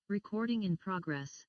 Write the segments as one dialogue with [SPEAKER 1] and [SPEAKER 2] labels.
[SPEAKER 1] Recording in progress.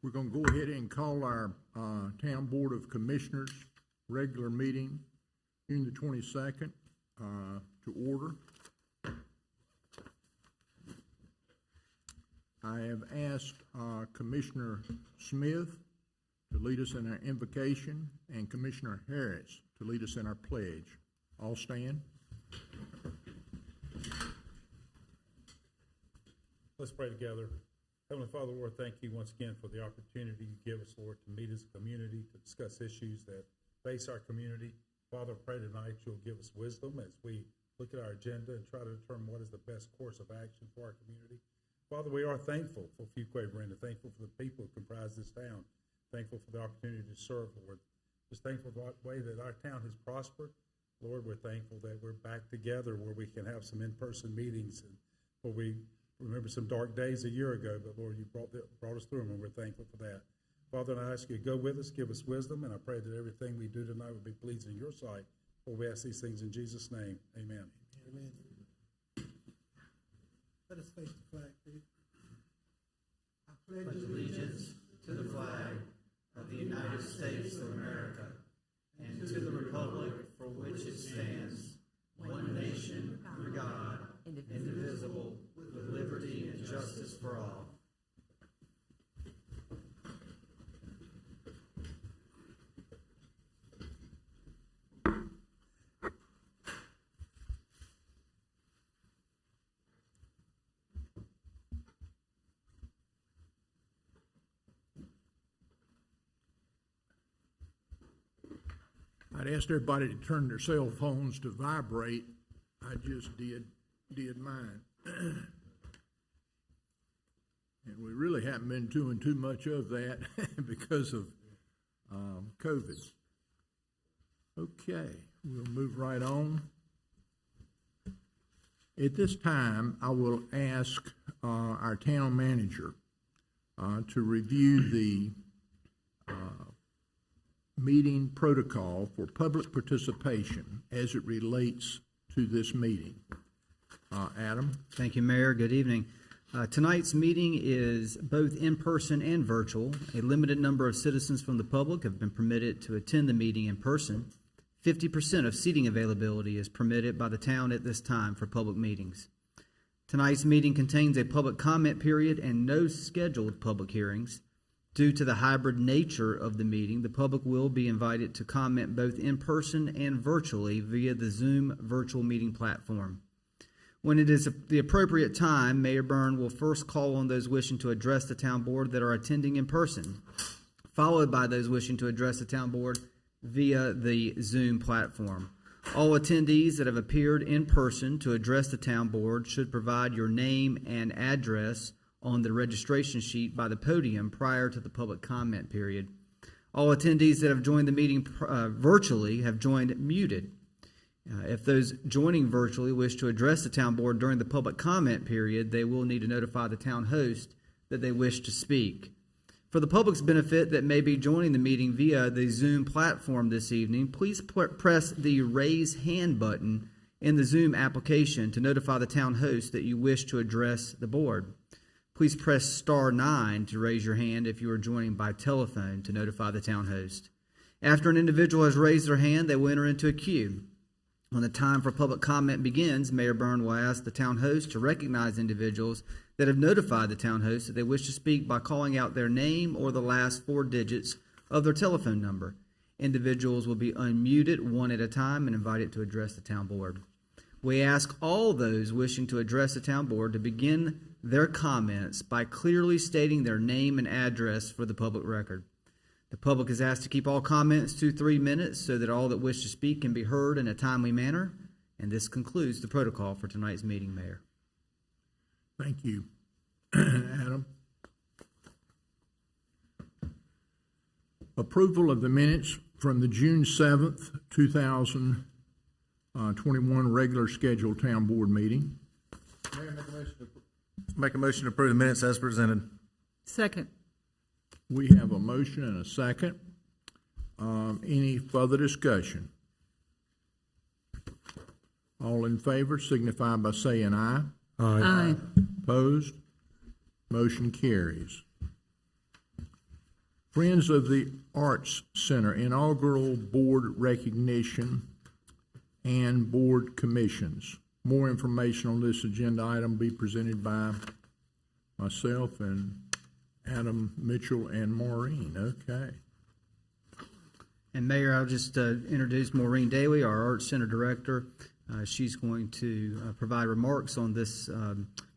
[SPEAKER 2] We're going to go ahead and call our Town Board of Commissioners regular meeting June the 22nd to order. I have asked Commissioner Smith to lead us in our invocation and Commissioner Harris to lead us in our pledge. All stand.
[SPEAKER 3] Let's pray together. Heavenly Father, Lord, thank you once again for the opportunity you give us, Lord, to meet as a community, to discuss issues that face our community. Father, I pray tonight you'll give us wisdom as we look at our agenda and try to determine what is the best course of action for our community. Father, we are thankful for Fuquay-Varina, thankful for the people who comprise this town, thankful for the opportunity to serve, Lord. Just thankful for the way that our town has prospered. Lord, we're thankful that we're back together where we can have some in-person meetings and where we remember some dark days a year ago, but Lord, you brought us through them, and we're thankful for that. Father, and I ask you to go with us, give us wisdom, and I pray that everything we do tonight will be pleasing in your sight. For we ask these things in Jesus' name. Amen.
[SPEAKER 4] Amen. Let us face the flag, please. I pledge allegiance to the flag of the United States of America and to the republic for which it stands, one nation, under God, indivisible, with liberty and justice for all.
[SPEAKER 2] I'd asked everybody to turn their cell phones to vibrate. I just did mine. And we really haven't been doing too much of that because of COVID. Okay, we'll move right on. At this time, I will ask our town manager to review the meeting protocol for public participation as it relates to this meeting. Adam?
[SPEAKER 5] Thank you, Mayor. Good evening. Tonight's meeting is both in-person and virtual. A limited number of citizens from the public have been permitted to attend the meeting in person. 50% of seating availability is permitted by the town at this time for public meetings. Tonight's meeting contains a public comment period and no scheduled public hearings. Due to the hybrid nature of the meeting, the public will be invited to comment both in person and virtually via the Zoom virtual meeting platform. When it is the appropriate time, Mayor Byrne will first call on those wishing to address the town board that are attending in person, followed by those wishing to address the town board via the Zoom platform. All attendees that have appeared in person to address the town board should provide your name and address on the registration sheet by the podium prior to the public comment period. All attendees that have joined the meeting virtually have joined muted. If those joining virtually wish to address the town board during the public comment period, they will need to notify the town host that they wish to speak. For the public's benefit that may be joining the meeting via the Zoom platform this evening, please press the raise hand button in the Zoom application to notify the town host that you wish to address the board. Please press star 9 to raise your hand if you are joining by telephone to notify the town host. After an individual has raised their hand, they will enter into a queue. When the time for public comment begins, Mayor Byrne will ask the town host to recognize individuals that have notified the town host that they wish to speak by calling out their name or the last 4 digits of their telephone number. Individuals will be unmuted one at a time and invited to address the town board. We ask all those wishing to address the town board to begin their comments by clearly stating their name and address for the public record. The public is asked to keep all comments to 3 minutes so that all that wish to speak can be heard in a timely manner. And this concludes the protocol for tonight's meeting, Mayor.
[SPEAKER 2] Thank you, Adam. Approval of the minutes from the June 7th, 2021 regular scheduled town board meeting.
[SPEAKER 6] Mayor, make a motion to approve the minutes as presented.
[SPEAKER 1] Second.
[SPEAKER 2] We have a motion and a second. Any further discussion? All in favor signify by saying aye.
[SPEAKER 1] Aye.
[SPEAKER 2] Opposed? Motion carries. Friends of the Arts Center inaugural board recognition and board commissions. More information on this agenda item will be presented by myself and Adam, Mitchell, and Maureen. Okay.
[SPEAKER 5] And Mayor, I'll just introduce Maureen Daly, our Arts Center Director. She's going to provide remarks on this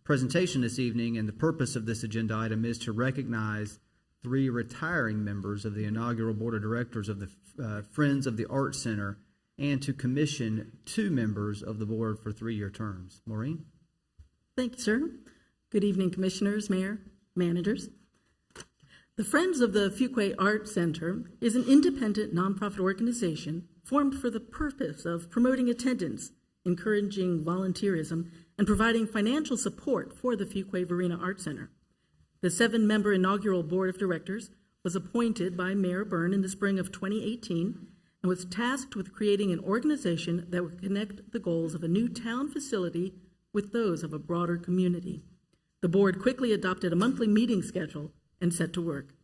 [SPEAKER 5] presentation this evening, and the purpose of this agenda item is to recognize 3 retiring members of the inaugural Board of Directors of the Friends of the Arts Center, and to commission 2 members of the board for 3-year terms. Maureen?
[SPEAKER 7] Thank you, sir. Good evening, Commissioners, Mayor, Managers. The Friends of the Fuquay Arts Center is an independent nonprofit organization formed for the purpose of promoting attendance, encouraging volunteerism, and providing financial support for the Fuquay-Varina Arts Center. The 7-member inaugural Board of Directors was appointed by Mayor Byrne in the spring of 2018 and was tasked with creating an organization that would connect the goals of a new town facility with those of a broader community. The board quickly adopted a monthly meeting schedule and set to work.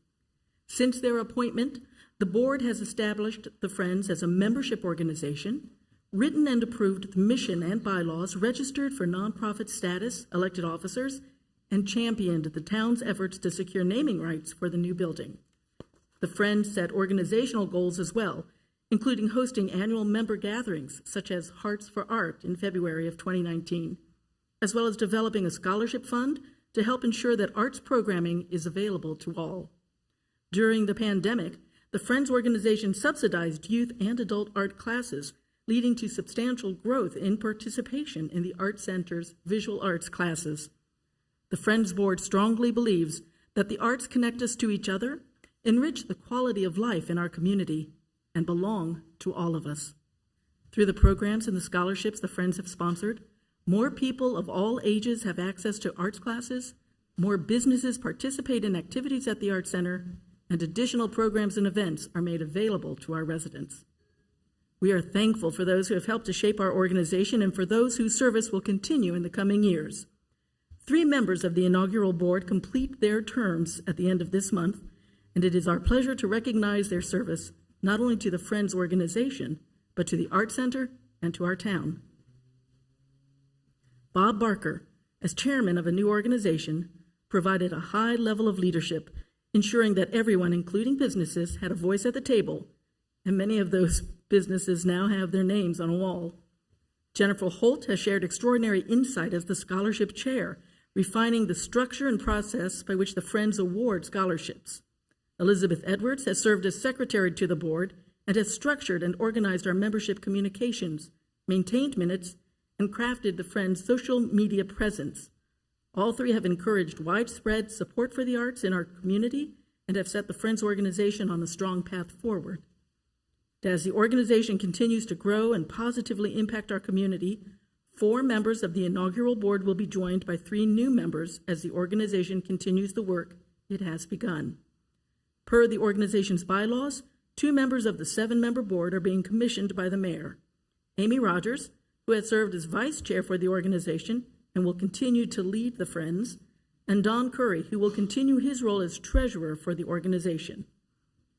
[SPEAKER 7] Since their appointment, the board has established the Friends as a membership organization, written and approved the mission and bylaws, registered for nonprofit status, elected officers, and championed the town's efforts to secure naming rights for the new building. The Friends set organizational goals as well, including hosting annual member gatherings such as Hearts for Art in February of 2019, as well as developing a scholarship fund to help ensure that arts programming is available to all. During the pandemic, the Friends organization subsidized youth and adult art classes, leading to substantial growth in participation in the Art Center's visual arts classes. The Friends Board strongly believes that the arts connect us to each other, enrich the quality of life in our community, and belong to all of us. Through the programs and the scholarships the Friends have sponsored, more people of all ages have access to arts classes, more businesses participate in activities at the Art Center, and additional programs and events are made available to our residents. We are thankful for those who have helped to shape our organization and for those whose service will continue in the coming years. 3 members of the inaugural board complete their terms at the end of this month, and it is our pleasure to recognize their service not only to the Friends organization, but to the Art Center and to our town. Bob Barker, as chairman of a new organization, provided a high level of leadership, ensuring that everyone, including businesses, had a voice at the table, and many of those businesses now have their names on a wall. Jennifer Holt has shared extraordinary insight as the scholarship chair, refining the structure and process by which the Friends award scholarships. Elizabeth Edwards has served as secretary to the board and has structured and organized our membership communications, maintained minutes, and crafted the Friends' social media presence. All 3 have encouraged widespread support for the arts in our community and have set the Friends organization on a strong path forward. As the organization continues to grow and positively impact our community, 4 members of the inaugural board will be joined by 3 new members as the organization continues the work it has begun. Per the organization's bylaws, 2 members of the 7-member board are being commissioned by the mayor. Amy Rogers, who has served as vice chair for the organization and will continue to lead the Friends, and Don Curry, who will continue his role as treasurer for the organization.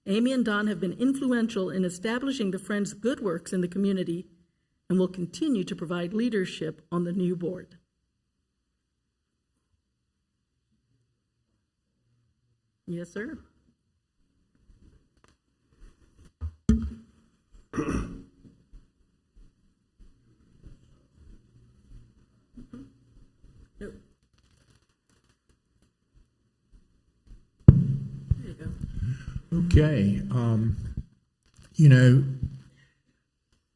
[SPEAKER 7] Amy and Don have been influential in establishing the Friends' good works in the community and will continue to provide leadership on the new board. Yes, sir. Nope. There you go.
[SPEAKER 2] Okay.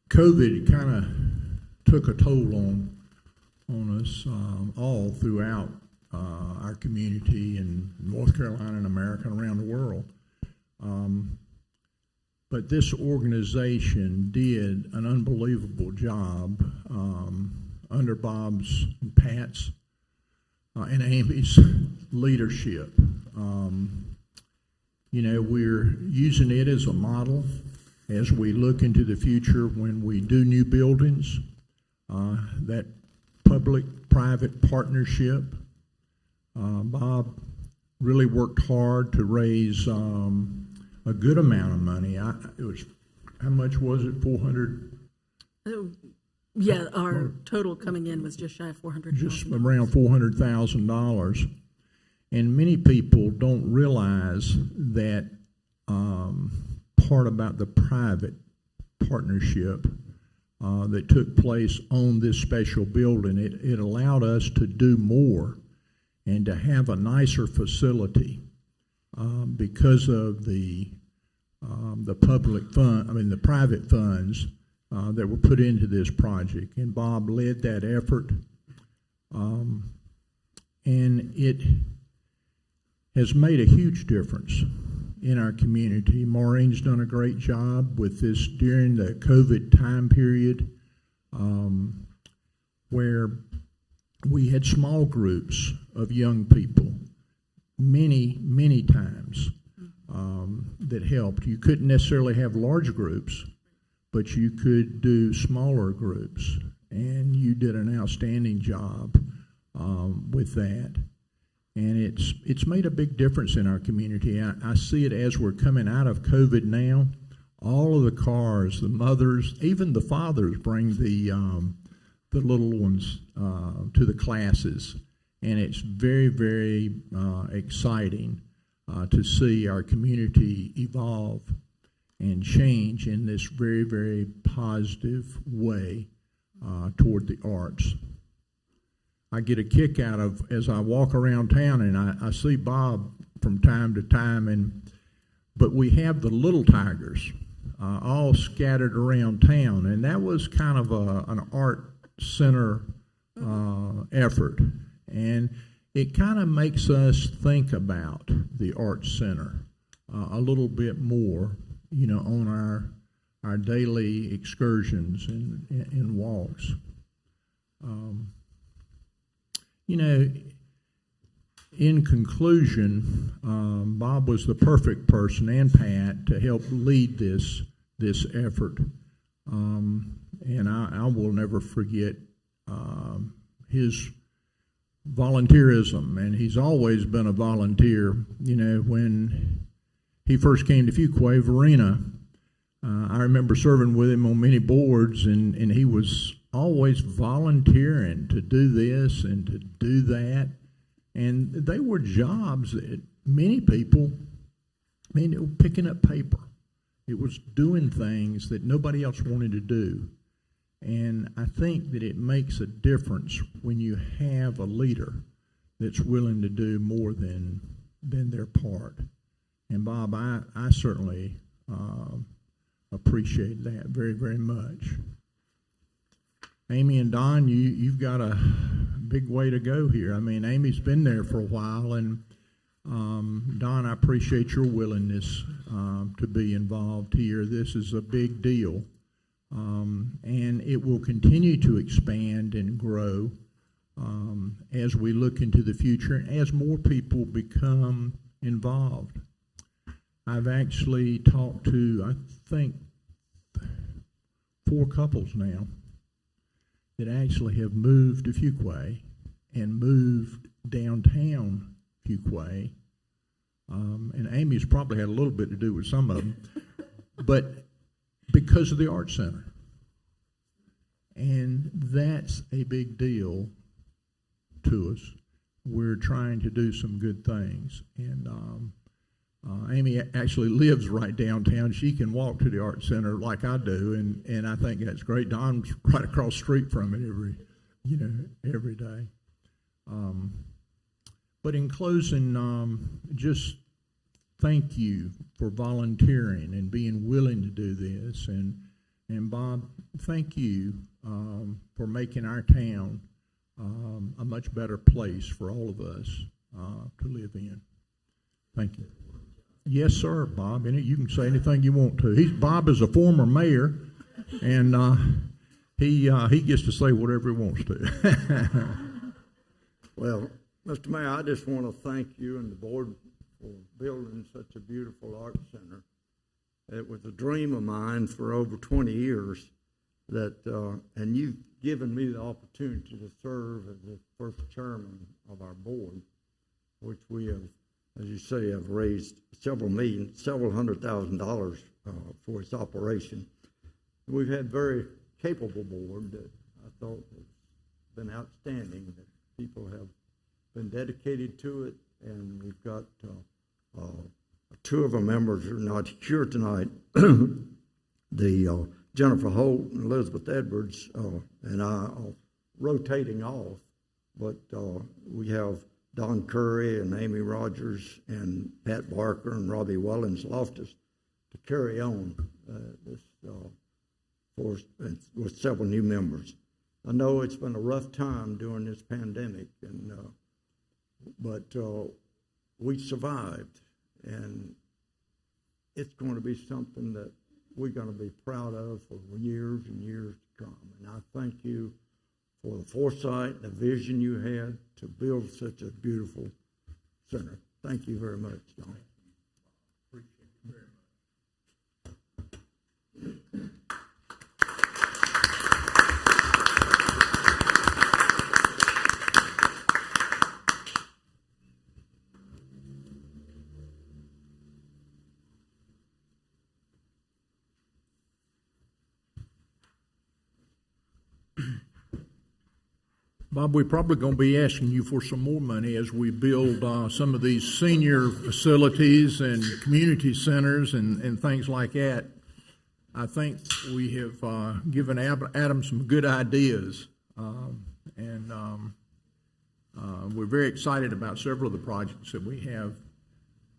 [SPEAKER 2] COVID kind of took a toll on us all throughout our community in North Carolina and America and around the world. But this organization did an unbelievable job under Bob's and Pat's and Amy's leadership. We're using it as a model as we look into the future when we do new buildings, that public-private partnership. Bob really worked hard to raise a good amount of money. It was, how much was it, 400?
[SPEAKER 7] Oh, yeah, our total coming in was just shy of $400,000.
[SPEAKER 2] Just around $400,000. And many people don't realize that part about the private partnership that took place on this special building. It allowed us to do more and to have a nicer facility because of the the private funds that were put into this project. And Bob led that effort, and it has made a huge difference in our community. Maureen's done a great job with this during the COVID time period, where we had small groups of young people many times that helped. You couldn't necessarily have large groups, but you could do smaller groups, and you did an outstanding job with that. And it's made a big difference in our community. I see it as we're coming out of COVID now. All of the cars, the mothers, even the fathers bring the little ones to the classes. And it's very, very exciting to see our community evolve and change in this very, very positive way toward the arts. I get a kick out of, as I walk around town, and I see Bob from time to time, but we have the little tigers all scattered around town, and that was kind of an art center effort, and it kind of makes us think about the art center a little bit more, on our daily excursions and walks. In conclusion, Bob was the perfect person, and Pat, to help lead this effort. And I will never forget his volunteerism, and he's always been a volunteer. When he first came to Fuquay-Varina, I remember serving with him on many boards, and he was always volunteering to do this and to do that. And they were jobs that many people, it was picking up paper. It was doing things that nobody else wanted to do. And I think that it makes a difference when you have a leader that's willing to do more than their part. And Bob, I certainly appreciate that very, very much. Amy and Don, you've got a big way to go here. I mean, Amy's been there for a while, and Don, I appreciate your willingness to be involved here. This is a big deal, and it will continue to expand and grow as we look into the future, as more people become involved. I've actually talked to, I think, 4 couples now that actually have moved to Fuquay and moved downtown Fuquay. And Amy's probably had a little bit to do with some of them, but because of the Art Center. And that's a big deal to us. We're trying to do some good things. And Amy actually lives right downtown. She can walk to the Art Center like I do, and I think that's great. Don's right across the street from it every day. But in closing, just thank you for volunteering and being willing to do this. And Bob, thank you for making our town a much better place for all of us to live in. Thank you. Yes, sir, Bob. And you can say anything you want to. Bob is a former mayor, and he gets to say whatever he wants to.
[SPEAKER 8] Well, Mr. Mayor, I just want to thank you and the board for building such a beautiful art center. It was a dream of mine for over 20 years and you've given me the opportunity to serve as the first chairman of our board, which we have as you say, have raised several $100,000 for its operation. We've had very capable board that I thought has been outstanding, that people have been dedicated to it, and we've got two of our members are not here tonight. The Jennifer Holt and Elizabeth Edwards and I are rotating off, but we have Don Curry and Amy Rogers and Pat Barker and Robbie Wellens Loftus to carry on this force with several new members. I know it's been a rough time during this pandemic, and but we survived, and it's going to be something that we're going to be proud of for years and years to come. And I thank you for the foresight and the vision you had to build such a beautiful center. Thank you very much, Don.
[SPEAKER 2] Appreciate it very much. Bob, we're probably going to be asking you for some more money as we build some of these senior facilities and community centers and things like that. I think we have given Adam some good ideas, and we're very excited about several of the projects that we have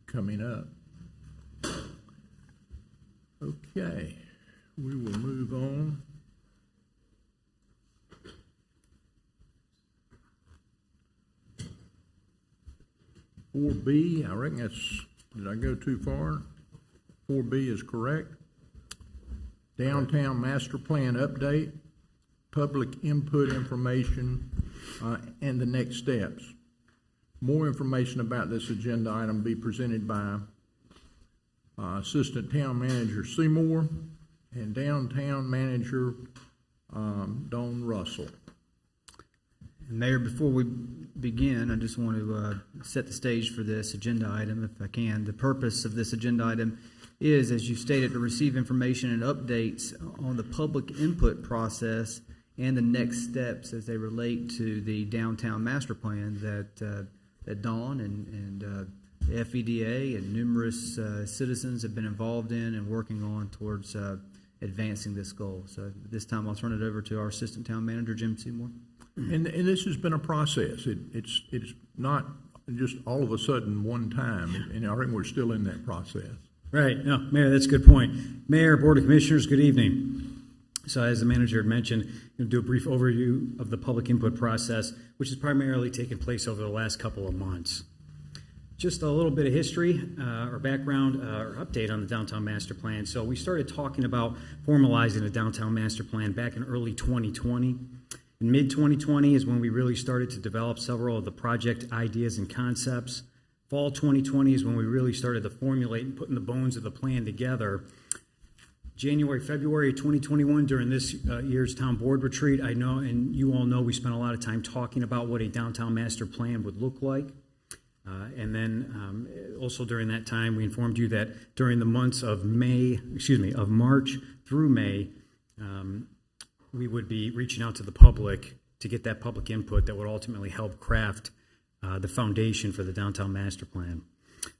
[SPEAKER 2] coming up. Okay, we will move on. Four B, I reckon that's, did I go too far? 4B is correct. Downtown Master Plan update, public input information, and the next steps. More information about this agenda item will be presented by Assistant Town Manager Seymour and Downtown Manager Dawn Russell.
[SPEAKER 5] Mayor, before we begin, I just want to set the stage for this agenda item, if I can. The purpose of this agenda item is, as you stated, to receive information and updates on the public input process and the next steps as they relate to the downtown master plan that Dawn and the FEDA and numerous citizens have been involved in and working on towards advancing this goal. So at this time, I'll turn it over to our Assistant Town Manager, Jim Seymour.
[SPEAKER 2] And this has been a process. It's not just all of a sudden one time, and I think we're still in that process.
[SPEAKER 9] Right. No, Mayor, that's a good point. Mayor, Board of Commissioners, good evening. So as the manager had mentioned, I'm going to do a brief overview of the public input process, which has primarily taken place over the last couple of months. Just a little bit of history or background or update on the Downtown Master Plan. So we started talking about formalizing the Downtown Master Plan back in early 2020. In mid-2020 is when we really started to develop several of the project ideas and concepts. Fall 2020 is when we really started to formulate and putting the bones of the plan together. January, February 2021, during this year's town board retreat, I know, and you all know, we spent a lot of time talking about what a downtown master plan would look like. And then also during that time, we informed you that during the months of March through May, we would be reaching out to the public to get that public input that would ultimately help craft the foundation for the downtown master plan.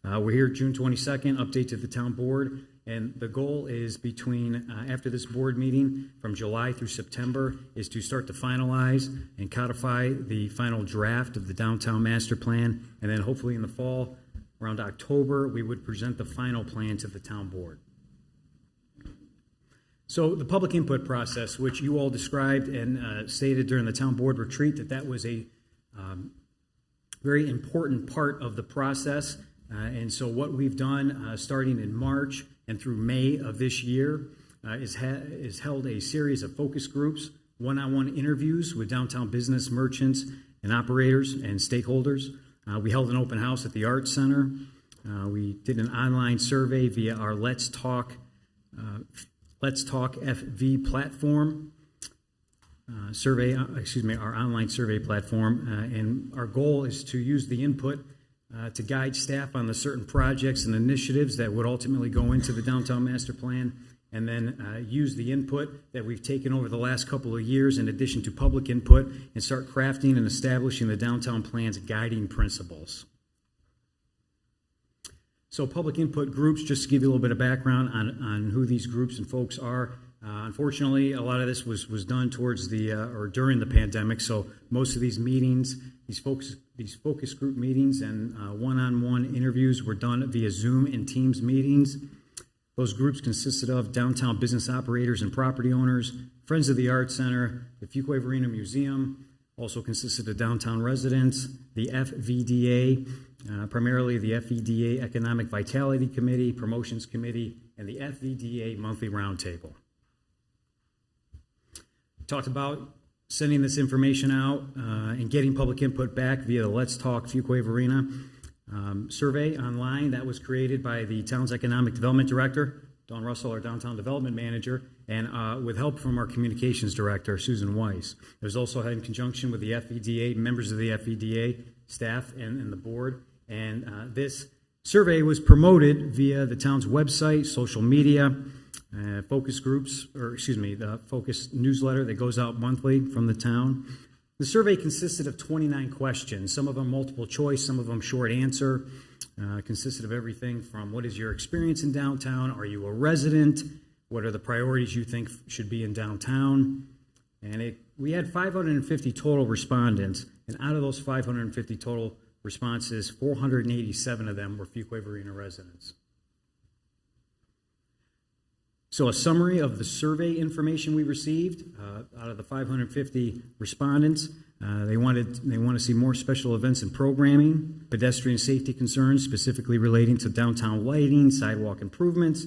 [SPEAKER 9] We're here June 22nd, update to the town board, and the goal is between, after this board meeting, from July through September, is to start to finalize and codify the final draft of the downtown master plan, and then hopefully in the fall, around October, we would present the final plan to the town board. So the public input process, which you all described and stated during the town board retreat, that was a very important part of the process. And so what we've done starting in March and through May of this year is held a series of focus groups, one-on-one interviews with downtown business merchants and operators and stakeholders. We held an open house at the Arts Center. We did an online survey via our Let's Talk FV platform, our online survey platform, and our goal is to use the input to guide staff on the certain projects and initiatives that would ultimately go into the downtown master plan, and then use the input that we've taken over the last couple of years in addition to public input and start crafting and establishing the downtown plan's guiding principles. So public input groups, just to give you a little bit of background on who these groups and folks are. Unfortunately, a lot of this was done towards the or during the pandemic. So most of these meetings, these focus group meetings and one-on-one interviews were done via Zoom and Teams meetings. Those groups consisted of downtown business operators and property owners, Friends of the Arts Center, the Fuquay-Varina Museum, also consisted of downtown residents, the FVDA, primarily the FVDA Economic Vitality Committee, Promotions Committee, and the FVDA Monthly Roundtable. Talked about sending this information out and getting public input back via the Let's Talk Fuquay-Varina survey online that was created by the town's Economic Development Director, Dawn Russell, our Downtown Development Manager, and with help from our Communications Director, Susan Weiss. It was also had in conjunction with the FVDA, members of the FVDA staff and the board. And this survey was promoted via the town's website, social media, focus groups, the focus newsletter that goes out monthly from the town. The survey consisted of 29 questions, some of them multiple choice, some of them short answer. Consisted of everything from what is your experience in downtown? Are you a resident? What are the priorities you think should be in downtown? And we had 550 total respondents, and out of those 550 total responses, 487 of them were Fuquay-Varina residents. So a summary of the survey information we received out of the 550 respondents. They want to see more special events and programming, pedestrian safety concerns specifically relating to downtown lighting, sidewalk improvements,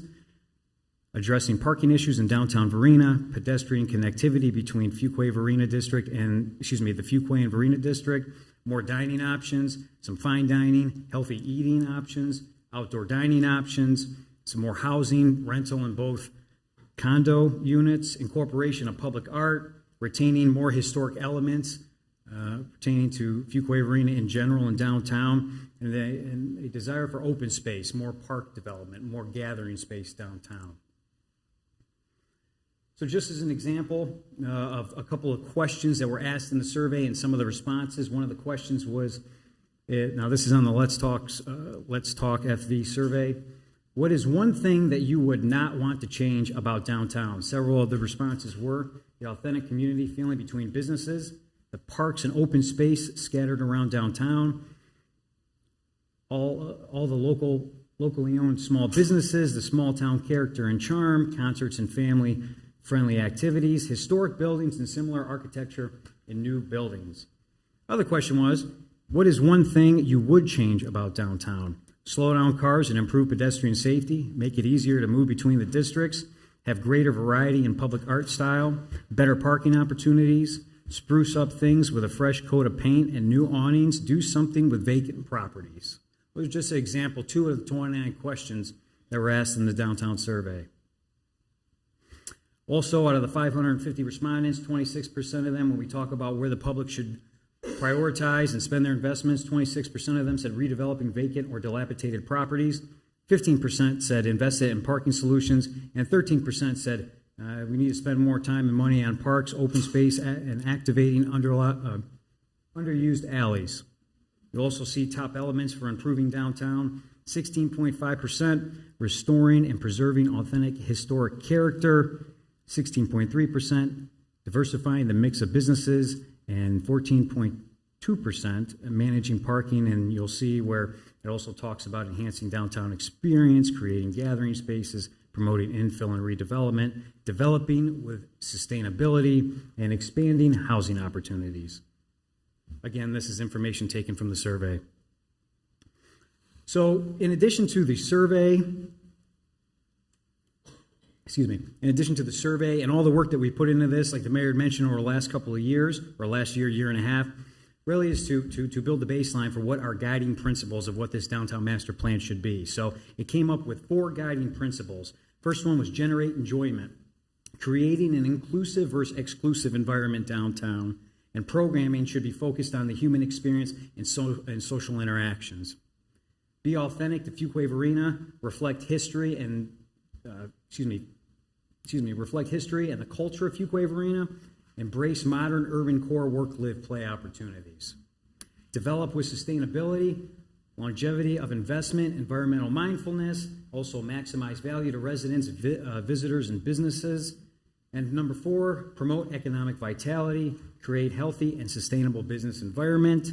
[SPEAKER 9] addressing parking issues in downtown Varina, pedestrian connectivity between Fuquay-Varina District and, the Fuquay and Varina District, more dining options, some fine dining, healthy eating options, outdoor dining options, some more housing, rental in both condo units, incorporation of public art, retaining more historic elements pertaining to Fuquay-Varina in general and downtown, and a desire for open space, more park development, more gathering space downtown. So just as an example of a couple of questions that were asked in the survey and some of the responses, one of the questions was, now this is on the Let's Talk FV survey, what is one thing that you would not want to change about downtown? Several of the responses were the authentic community feeling between businesses, the parks and open space scattered around downtown, all the locally owned small businesses, the small town character and charm, concerts and family-friendly activities, historic buildings and similar architecture in new buildings. Other question was, what is one thing you would change about downtown? Slow down cars and improve pedestrian safety, make it easier to move between the districts, have greater variety in public art style, better parking opportunities, spruce up things with a fresh coat of paint and new awnings, do something with vacant properties. It was just an example, 2 of the 29 questions that were asked in the downtown survey. Also, out of the 550 respondents, 26% of them, when we talk about where the public should prioritize and spend their investments, 26% of them said redeveloping vacant or dilapidated properties, 15% said invest it in parking solutions, and 13% said we need to spend more time and money on parks, open space, and activating underused alleys. You'll also see top elements for improving downtown, 16.5% restoring and preserving authentic historic character, 16.3% diversifying the mix of businesses, and 14.2% managing parking. And you'll see where it also talks about enhancing downtown experience, creating gathering spaces, promoting infill and redevelopment, developing with sustainability, and expanding housing opportunities. Again, this is information taken from the survey. So in addition to the survey, and all the work that we put into this, like the mayor had mentioned over the last couple of years, or last year and a half, really is to build the baseline for what our guiding principles of what this downtown master plan should be. So it came up with 4 guiding principles. First one was generate enjoyment, creating an inclusive versus exclusive environment downtown, and programming should be focused on the human experience and social interactions. Be authentic to Fuquay-Varina, reflect history and, reflect history and the culture of Fuquay-Varina, embrace modern urban core work, live, play opportunities. Develop with sustainability, longevity of investment, environmental mindfulness, also maximize value to residents, visitors, and businesses. And number 4, promote economic vitality, create healthy and sustainable business environment,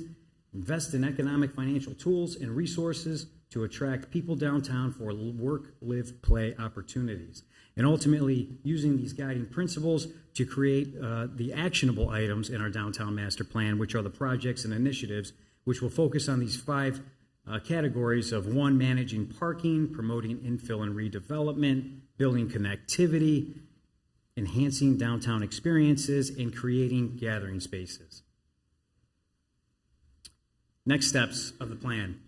[SPEAKER 9] invest in economic financial tools and resources to attract people downtown for work, live, play opportunities. And ultimately, using these guiding principles to create the actionable items in our downtown master plan, which are the projects and initiatives, which will focus on these 5 categories of 1, managing parking, promoting infill and redevelopment, building connectivity, enhancing downtown experiences, and creating gathering spaces. Next steps of the plan.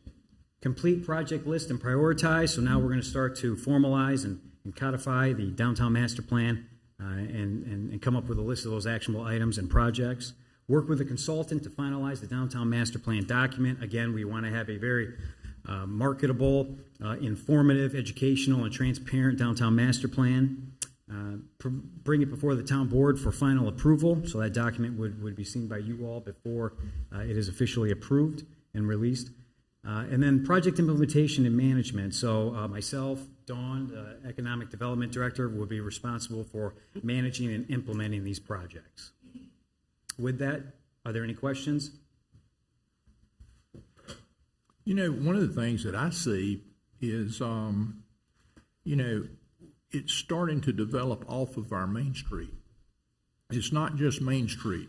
[SPEAKER 9] Complete project list and prioritize. So now we're going to start to formalize and codify the downtown master plan and come up with a list of those actionable items and projects. Work with a consultant to finalize the downtown master plan document. Again, we want to have a very marketable, informative, educational, and transparent downtown master plan. Bring it before the town board for final approval, so that document would be seen by you all before it is officially approved and released. And then project implementation and management. So myself, Dawn, the Economic Development Director, will be responsible for managing and implementing these projects. With that, are there any questions?
[SPEAKER 2] You know, one of the things that I see is, it's starting to develop off of our Main Street. It's not just Main Street,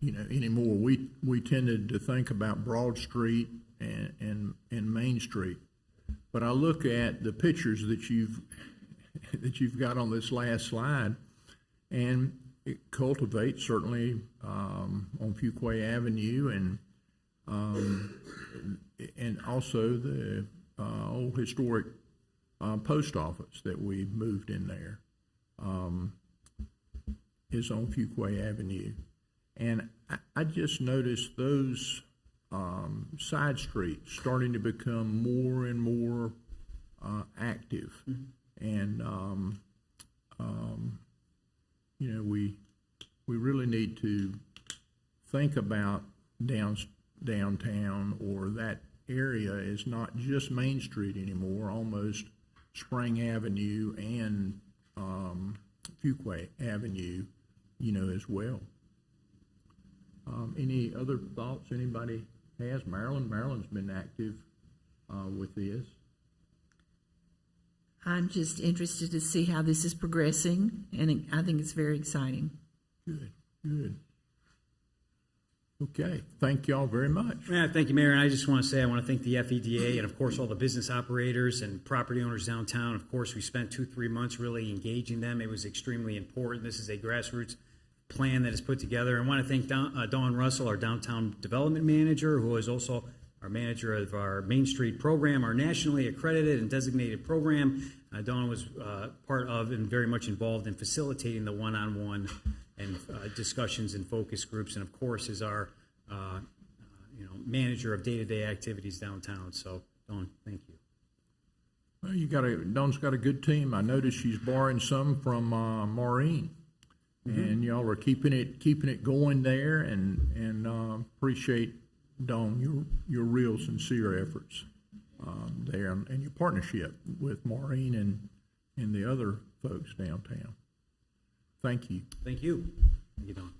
[SPEAKER 2] anymore. We tended to think about Broad Street and Main Street. But I look at the pictures that you've got on this last slide, and it cultivates certainly on Fuquay Avenue and also the old historic post office that we moved in there is on Fuquay Avenue. And I just noticed those side streets starting to become more and more active. And, we really need to think about downtown, or that area is not just Main Street anymore, almost Spring Avenue and Fuquay Avenue, as well. Any other thoughts anybody has? Marilyn's been active with this.
[SPEAKER 10] I'm just interested to see how this is progressing, and I think it's very exciting.
[SPEAKER 2] Good. Okay, thank you all very much.
[SPEAKER 9] Yeah, thank you, Mayor. And I just want to say I want to thank the FEDA and, of course, all the business operators and property owners downtown. Of course, we spent 2-3 months really engaging them. It was extremely important. This is a grassroots plan that is put together. I want to thank Dawn Russell, our downtown development manager, who is also our manager of our Main Street program, our nationally accredited and designated program. Dawn was part of and very much involved in facilitating the one-on-one and discussions and focus groups, and of course is our manager of day-to-day activities downtown. So, Dawn, thank you.
[SPEAKER 2] Well, Dawn's got a good team. I noticed she's borrowing some from Maureen, and y'all are keeping it going there, and appreciate, Dawn, your real sincere efforts there, and your partnership with Maureen and the other folks downtown. Thank you.
[SPEAKER 9] Thank you. Thank you, Dawn.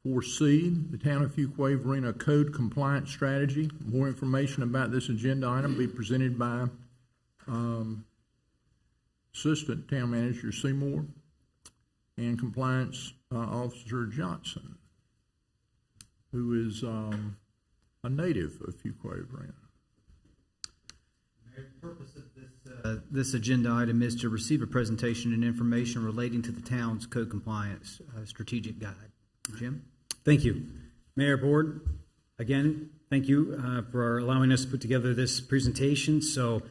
[SPEAKER 2] 4C, the Town of Fuquay-Varina Code Compliance Strategy. More information about this agenda item will be presented by Assistant Town Manager Seymour and Compliance Officer Johnson, who is a native of Fuquay-Varina.
[SPEAKER 5] The purpose of this agenda item is to receive a presentation and information relating to the town's code compliance strategic guide. Jim?
[SPEAKER 9] Thank you. Mayor, Board, again, thank you for allowing us to put together this presentation. So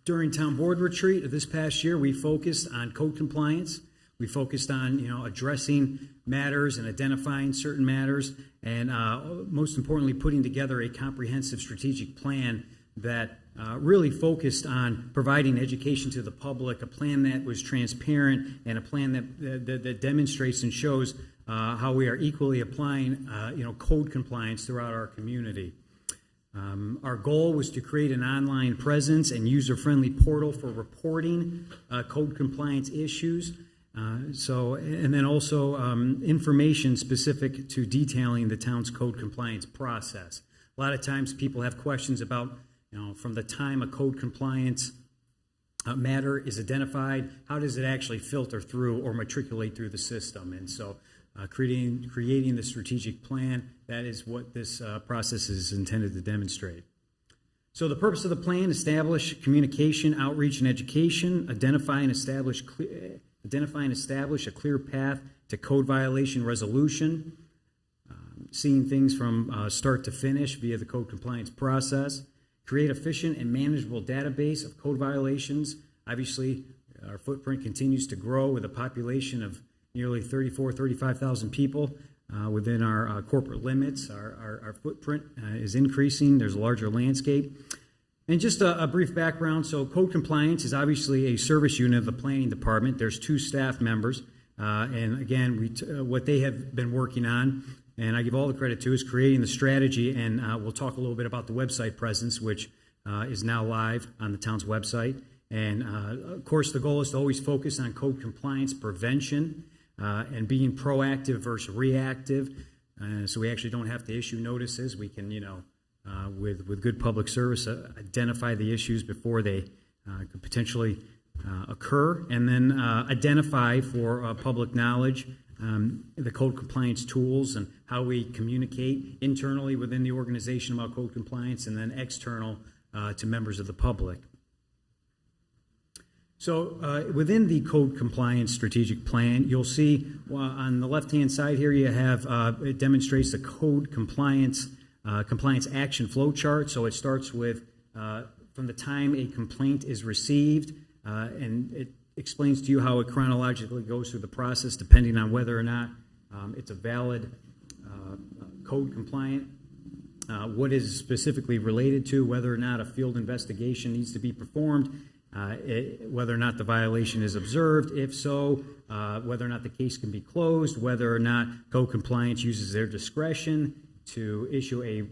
[SPEAKER 9] during Town Board Retreat of this past year, we focused on code compliance. We focused on, addressing matters and identifying certain matters, and most importantly, putting together a comprehensive strategic plan that really focused on providing education to the public, a plan that was transparent, and a plan that demonstrates and shows how we are equally applying, code compliance throughout our community. Our goal was to create an online presence and user-friendly portal for reporting code compliance issues. And then also information specific to detailing the town's code compliance process. A lot of times people have questions about, from the time a code compliance matter is identified, how does it actually filter through or matriculate through the system? And so creating the strategic plan, that is what this process is intended to demonstrate. So the purpose of the plan: establish communication, outreach, and education, identify and establish a clear path to code violation resolution, seeing things from start to finish via the code compliance process, create efficient and manageable database of code violations. Obviously, our footprint continues to grow with a population of nearly 35,000 people within our corporate limits. Our footprint is increasing. There's a larger landscape. And just a brief background. So code compliance is obviously a service unit of the planning department. There's 2 staff members. And again, what they have been working on, and I give all the credit to, is creating the strategy. And we'll talk a little bit about the website presence, which is now live on the town's website. And of course, the goal is to always focus on code compliance prevention and being proactive versus reactive. So we actually don't have to issue notices. We can, with good public service, identify the issues before they could potentially occur, and then identify for public knowledge the code compliance tools and how we communicate internally within the organization about code compliance, and then external to members of the public. So within the code compliance strategic plan, you'll see on the left-hand side here you have, it demonstrates the code compliance action flow chart. So it starts with from the time a complaint is received, and it explains to you how it chronologically goes through the process depending on whether or not it's a valid code compliant, what is specifically related to, whether or not a field investigation needs to be performed, whether or not the violation is observed, if so, whether or not the case can be closed, whether or not code compliance uses their discretion to issue a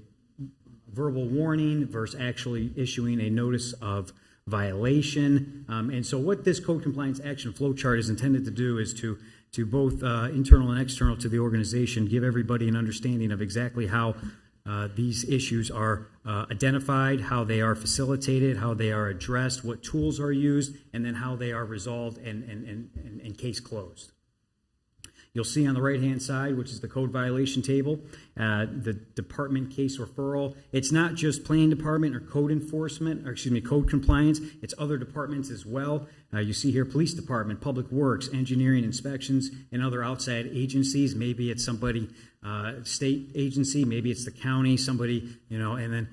[SPEAKER 9] verbal warning versus actually issuing a notice of violation. And so what this code compliance action flow chart is intended to do is to both internal and external to the organization, give everybody an understanding of exactly how these issues are identified, how they are facilitated, how they are addressed, what tools are used, and then how they are resolved and case closed. You'll see on the right-hand side, which is the code violation table, the department case referral. It's not just planning department or code enforcement, or code compliance. It's other departments as well. You see here police department, public works, engineering inspections, and other outside agencies. Maybe it's somebody, state agency, maybe it's the county, somebody, and then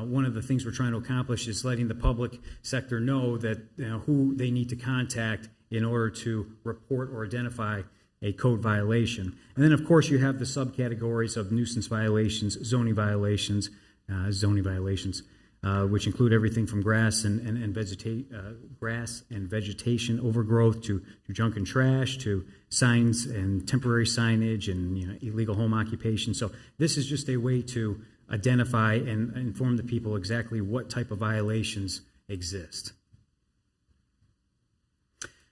[SPEAKER 9] one of the things we're trying to accomplish is letting the public sector know that who they need to contact in order to report or identify a code violation. And then, of course, you have the subcategories of nuisance violations, zoning violations, which include everything from grass and vegetation overgrowth to junk and trash, to signs and temporary signage and illegal home occupation. So this is just a way to identify and inform the people exactly what type of violations exist.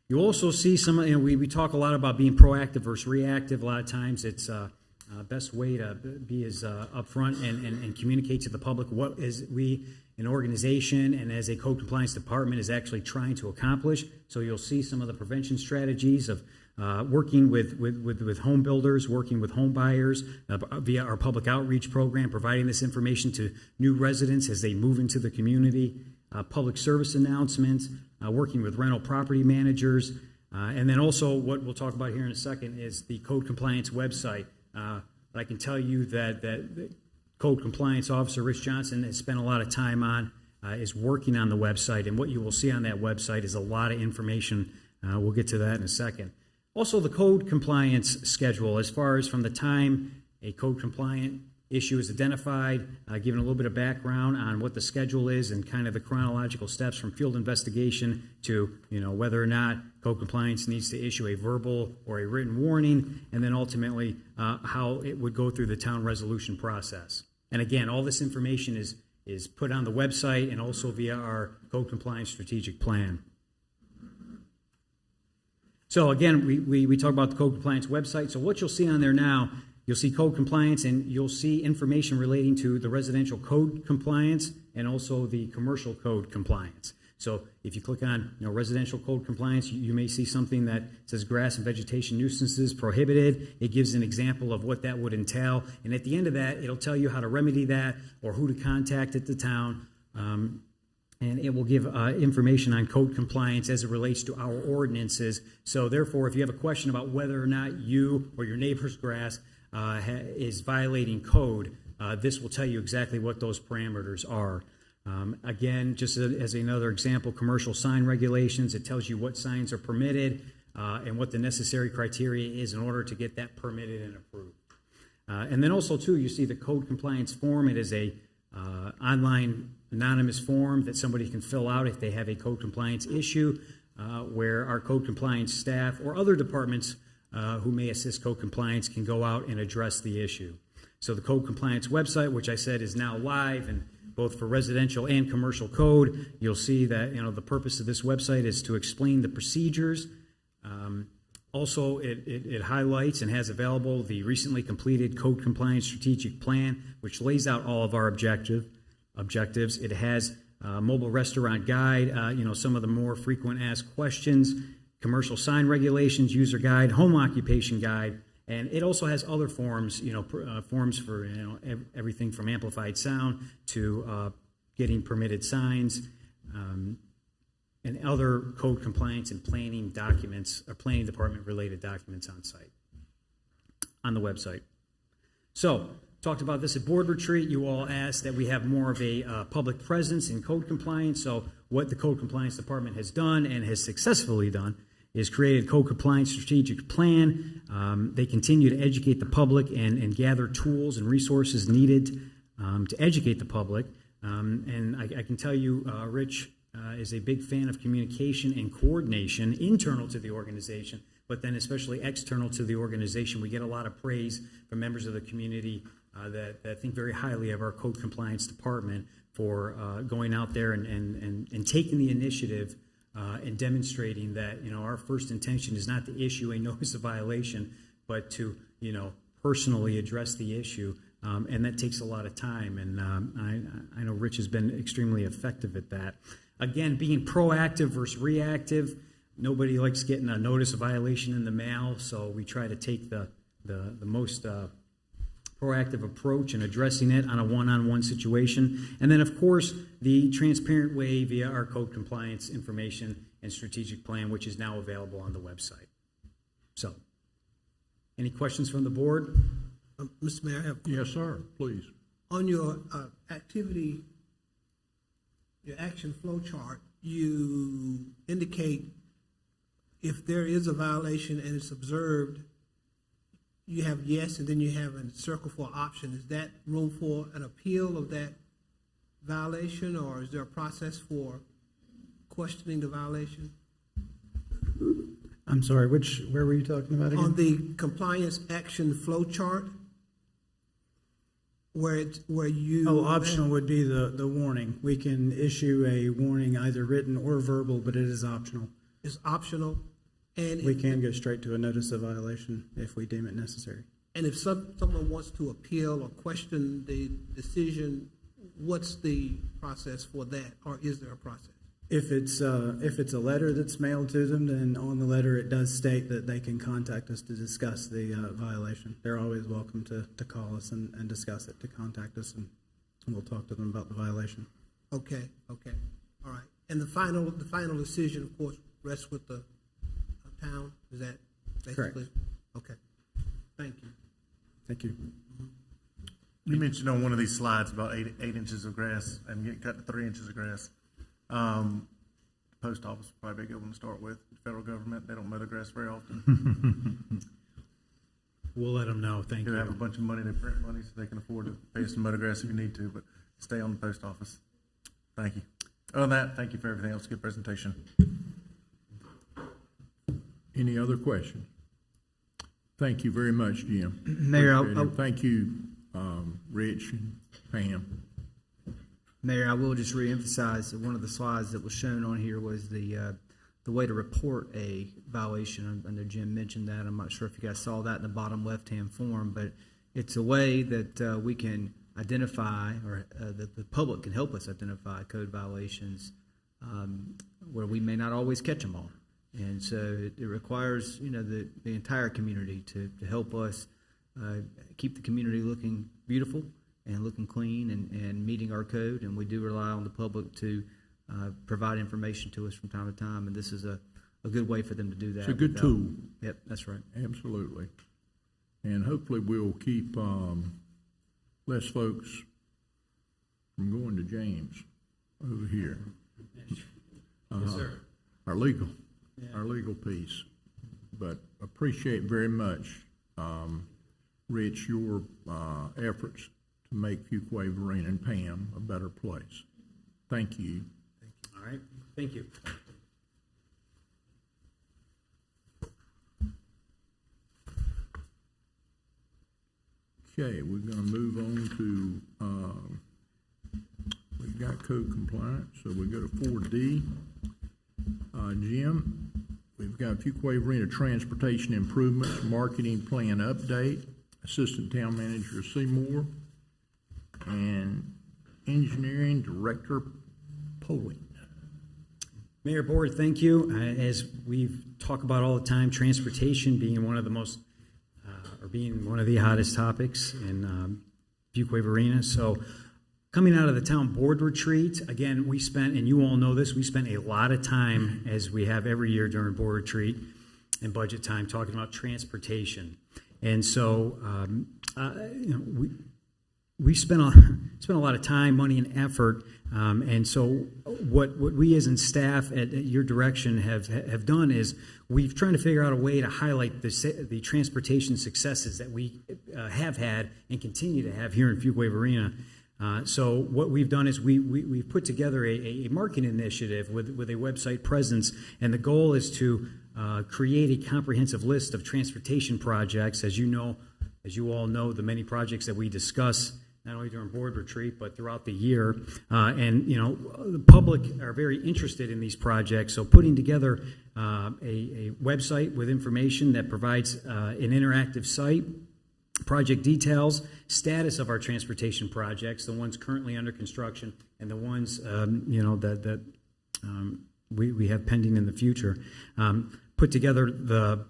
[SPEAKER 9] You also see some, we talk a lot about being proactive versus reactive. A lot of times it's best way to be as upfront and communicate to the public what is we, an organization and as a code compliance department, is actually trying to accomplish. So you'll see some of the prevention strategies of working with home builders, working with home buyers via our public outreach program, providing this information to new residents as they move into the community, public service announcements, working with rental property managers, and then also what we'll talk about here in a second is the code compliance website. But I can tell you that Code Compliance Officer Rich Johnson has spent a lot of time on, is working on the website, and what you will see on that website is a lot of information. We'll get to that in a second. Also, the code compliance schedule, as far as from the time a code compliant issue is identified, giving a little bit of background on what the schedule is and kind of the chronological steps from field investigation to, whether or not code compliance needs to issue a verbal or a written warning, and then ultimately how it would go through the town resolution process. And again, all this information is put on the website and also via our code compliance strategic plan. So again, we talk about the code compliance website. So what you'll see on there now, you'll see code compliance, and you'll see information relating to the residential code compliance and also the commercial code compliance. So if you click on residential code compliance, you may see something that says grass and vegetation nuisances prohibited. It gives an example of what that would entail. And at the end of that, it'll tell you how to remedy that or who to contact at the town. And it will give information on code compliance as it relates to our ordinances. So therefore, if you have a question about whether or not you or your neighbor's grass is violating code, this will tell you exactly what those parameters are. Again, just as another example, commercial sign regulations, it tells you what signs are permitted and what the necessary criteria is in order to get that permitted and approved. And then also, too, you see the code compliance form. It is a online anonymous form that somebody can fill out if they have a code compliance issue, where our code compliance staff or other departments who may assist code compliance can go out and address the issue. So the code compliance website, which I said is now live, and both for residential and commercial code, you'll see that the purpose of this website is to explain the procedures. Also, it highlights and has available the recently completed code compliance strategic plan, which lays out all of our objectives. It has a mobile restaurant guide, some of the more frequent asked questions, commercial sign regulations, user guide, home occupation guide, and it also has other forms, forms for everything from amplified sound to getting permitted signs, and other code compliance and planning documents or planning department related documents on the website. So, talked about this at board retreat. You all asked that we have more of a public presence in code compliance. So what the code compliance department has done and has successfully done is created code compliance strategic plan. They continue to educate the public and gather tools and resources needed to educate the public. And I can tell you, Rich is a big fan of communication and coordination internal to the organization, but then especially external to the organization. We get a lot of praise from members of the community that think very highly of our code compliance department for going out there and taking the initiative and demonstrating that our first intention is not to issue a notice of violation, but to personally address the issue, and that takes a lot of time. And I know Rich has been extremely effective at that. Again, being proactive versus reactive. Nobody likes getting a notice of violation in the mail, so we try to take the most proactive approach in addressing it on a one-on-one situation. And then, of course, the transparent way via our code compliance information and strategic plan, which is now available on the website. So, any questions from the board?
[SPEAKER 11] Mr. Mayor, I have.
[SPEAKER 2] Yes, sir, please.
[SPEAKER 11] On your activity, your action flow chart, you indicate if there is a violation and it's observed, you have yes, and then you have a circle for option. Is that room for an appeal of that violation, or is there a process for questioning the violation?
[SPEAKER 12] I'm sorry, where were you talking about again?
[SPEAKER 11] On the compliance action flow chart, where you...
[SPEAKER 12] Oh, optional would be the warning. We can issue a warning, either written or verbal, but it is optional.
[SPEAKER 11] It's optional. And
[SPEAKER 12] we can go straight to a notice of violation if we deem it necessary.
[SPEAKER 11] And if someone wants to appeal or question the decision, what's the process for that, or is there a process?
[SPEAKER 12] If it's a letter that's mailed to them, then on the letter it does state that they can contact us to discuss the violation. They're always welcome to call us and discuss it, to contact us, and we'll talk to them about the violation.
[SPEAKER 11] Okay, all right. And the final decision, of course, rests with the town. Is that basically?
[SPEAKER 12] Correct.
[SPEAKER 11] Okay. Thank you.
[SPEAKER 12] Thank you.
[SPEAKER 6] You mentioned on one of these slides about eight inches of grass and getting cut to 3 inches of grass. post office would probably be a good one to start with. The federal government, they don't mow the grass very often.
[SPEAKER 9] We'll let them know. Thank
[SPEAKER 6] They have a
[SPEAKER 9] you.
[SPEAKER 6] bunch of money, they print money, so they can afford to pay us to mow the grass if you need to, but stay on the post office. Thank you. Other than that, thank you for everything else. Good presentation.
[SPEAKER 2] Any other questions? Thank you very much, Jim.
[SPEAKER 5] Mayor,
[SPEAKER 2] Appreciate it. Thank you, Rich and Pam.
[SPEAKER 5] Mayor, I will just reemphasize that one of the slides that was shown on here was the way to report a violation. I know Jim mentioned that. I'm not sure if you guys saw that in the bottom left-hand form, but it's a way that we can identify, or that the public can help us identify code violations where we may not always catch them all. And so it requires, the entire community to help us keep the community looking beautiful and looking clean and meeting our code. And we do rely on the public to provide information to us from time to time. And this is a good way for them to do that.
[SPEAKER 2] It's a good tool.
[SPEAKER 5] Yep, that's right.
[SPEAKER 2] Absolutely. And hopefully we'll keep less folks from going to James over here.
[SPEAKER 9] Yes, sir.
[SPEAKER 2] Our legal piece. But appreciate very much, Rich, your efforts to make Fuquay-Varina and Pam a better place. Thank you.
[SPEAKER 9] All right. Thank you.
[SPEAKER 2] Okay, we're gonna move on to, we've got code compliance, so we go to 4D. Jim, we've got Fuquay-Varina Transportation Improvements Marketing Plan Update, Assistant Town Manager Seymour, and Engineering Director Poling.
[SPEAKER 9] Mayor, Board, thank you. As we've talked about all the time, transportation being one of the most, or being one of the hottest topics in Fuquay-Varina. So coming out of the town board retreat, again, we spent, and you all know this, we spent a lot of time, as we have every year during board retreat and budget time, talking about transportation. And so, we spent a lot of time, money, and effort. And so what we as in staff at your direction have done is we've tried to figure out a way to highlight the transportation successes that we have had and continue to have here in Fuquay-Varina. So what we've done is we've put together a marketing initiative with a website presence, and the goal is to create a comprehensive list of transportation projects. As you all know, the many projects that we discuss not only during board retreat, but throughout the year. And, the public are very interested in these projects. So putting together a website with information that provides an interactive site, project details, status of our transportation projects, the ones currently under construction, and the ones, that we have pending in the future. Put together the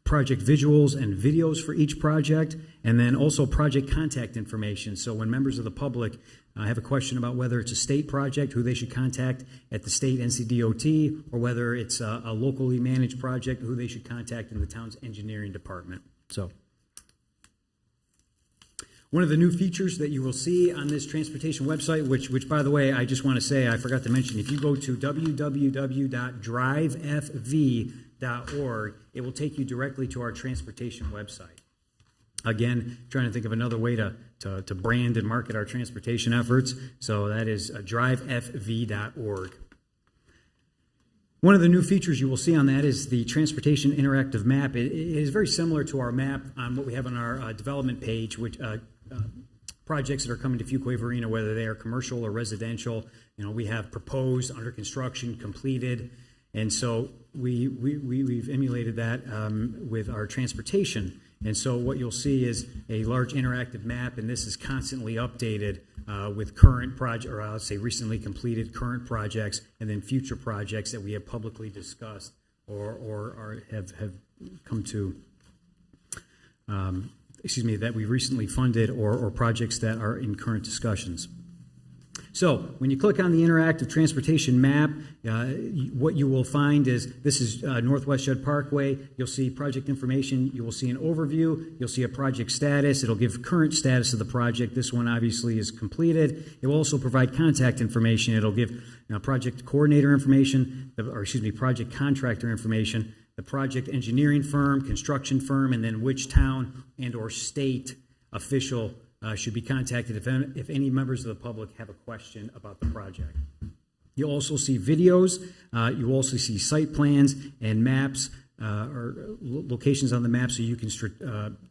[SPEAKER 9] project visuals and videos for each project, and then also project contact information. So when members of the public have a question about whether it's a state project, who they should contact at the state NCDOT, or whether it's a locally managed project, who they should contact in the town's engineering department. So one of the new features that you will see on this transportation website, which by the way, I just want to say, I forgot to mention, if you go to www.drivefv.org, it will take you directly to our transportation website. Again, trying to think of another way to brand and market our transportation efforts. So that is drivefv.org. One of the new features you will see on that is the transportation interactive map. It is very similar to our map on what we have on our development page, which projects that are coming to Fuquay-Varina, whether they are commercial or residential. We have proposed, under construction, completed, and so we've emulated that with our transportation. And so what you'll see is a large interactive map, and this is constantly updated with current project, or I'll say recently completed current projects, and then future projects that we have publicly discussed or have come to, that we recently funded, or projects that are in current discussions. So when you click on the interactive transportation map, what you will find is this is Northwest Judd Parkway. You'll see project information. You will see an overview. You'll see a project status. It'll give current status of the project. This one obviously is completed. It will also provide contact information. It'll give project coordinator information, project contractor information, the project engineering firm, construction firm, and then which town and or state official should be contacted if any members of the public have a question about the project. You'll also see videos. You also see site plans and maps or locations on the map so you can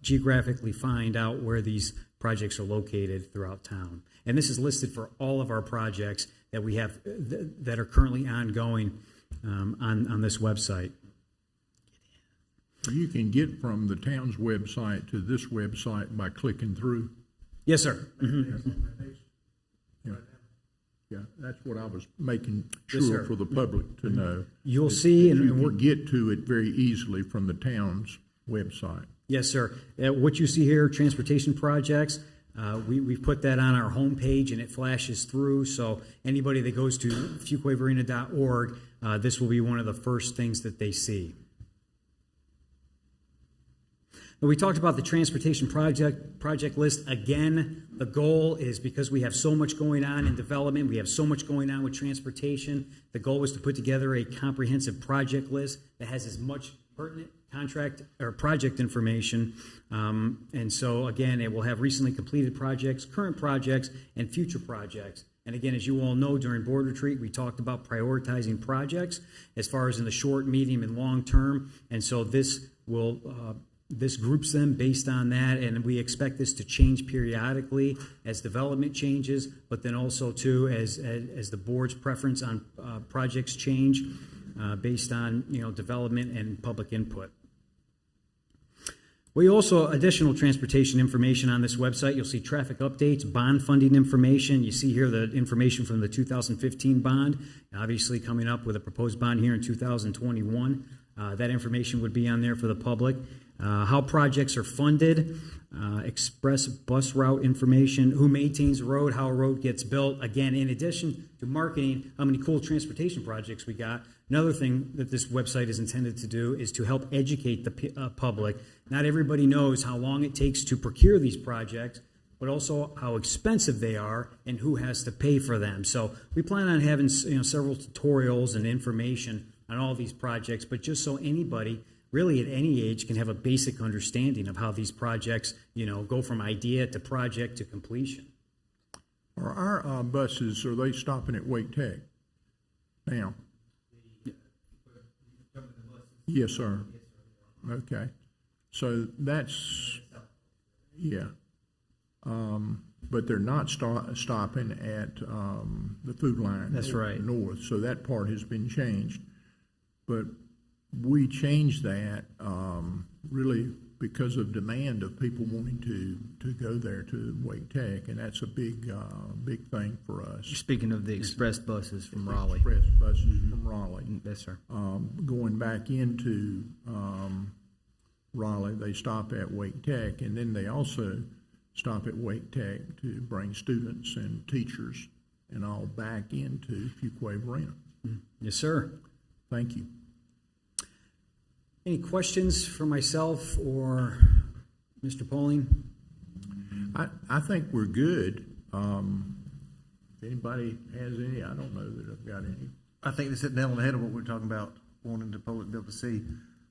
[SPEAKER 9] geographically find out where these projects are located throughout town. And this is listed for all of our projects that we have that are currently ongoing on this website.
[SPEAKER 2] You can get from the town's website to this website by clicking through.
[SPEAKER 9] Yes, sir. Mm-hmm.
[SPEAKER 2] Yeah, that's what I was making
[SPEAKER 9] Yes,
[SPEAKER 2] sure
[SPEAKER 9] sir.
[SPEAKER 2] for the public to know.
[SPEAKER 9] You'll see,
[SPEAKER 2] that
[SPEAKER 9] and
[SPEAKER 2] you
[SPEAKER 9] we're
[SPEAKER 2] can get to it very easily from the town's website.
[SPEAKER 9] Yes, sir. What you see here, transportation projects, we've put that on our homepage and it flashes through. So anybody that goes to Fuquay-Varina.org, this will be one of the first things that they see. Now, we talked about the transportation project list. Again, the goal is because we have so much going on in development, we have so much going on with transportation, the goal was to put together a comprehensive project list that has as much pertinent contract or project information. And so, again, it will have recently completed projects, current projects, and future projects. And again, as you all know, during board retreat, we talked about prioritizing projects as far as in the short, medium, and long term. And so this will this groups them based on that, and we expect this to change periodically as development changes, but then also too as the board's preference on projects change based on development and public input. We also additional transportation information on this website. You'll see traffic updates, bond funding information. You see here the information from the 2015 bond, obviously coming up with a proposed bond here in 2021. That information would be on there for the public. How projects are funded, express bus route information, who maintains the road, how a road gets built. Again, in addition to marketing how many cool transportation projects we got, another thing that this website is intended to do is to help educate the public. Not everybody knows how long it takes to procure these projects, but also how expensive they are and who has to pay for them. So we plan on having several tutorials and information on all these projects, but just so anybody really at any age can have a basic understanding of how these projects, go from idea to project to completion.
[SPEAKER 2] Are our buses, are they stopping at Wake Tech now? Yes, sir. Okay. So that's, yeah. But they're not stopping at the food line.
[SPEAKER 9] That's right.
[SPEAKER 2] North, so that part has been changed. But we changed that really because of demand of people wanting to go there to Wake Tech, and that's a big thing for us.
[SPEAKER 5] You're speaking of the express buses from Raleigh.
[SPEAKER 2] Express buses from Raleigh.
[SPEAKER 5] Yes, sir.
[SPEAKER 2] Going back into Raleigh, they stop at Wake Tech, and then they also stop at Wake Tech to bring students and teachers and all back into Fuquay-Varina.
[SPEAKER 9] Yes, sir.
[SPEAKER 2] Thank you.
[SPEAKER 9] Any questions for myself or Mr. Poling?
[SPEAKER 2] I think we're good. If anybody has any, I don't know that I've got any.
[SPEAKER 6] I think this hit the nail on the head of what we were talking about, wanting the public to be able to see.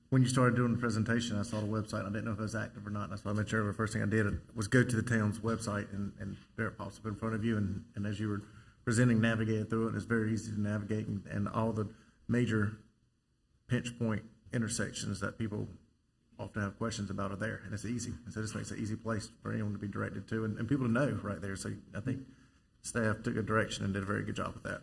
[SPEAKER 6] When you started doing the presentation, I saw the website, and I didn't know if it was active or not. That's why I made sure the first thing I did was go to the town's website, and there it pops up in front of you, and as you were presenting, navigating through it, it's very easy to navigate, and all the major pinch point intersections that people often have questions about are there, and it's easy. And so this makes it an easy place for anyone to be directed to, and people to know right there. So I think staff took a direction and did a very good job with that.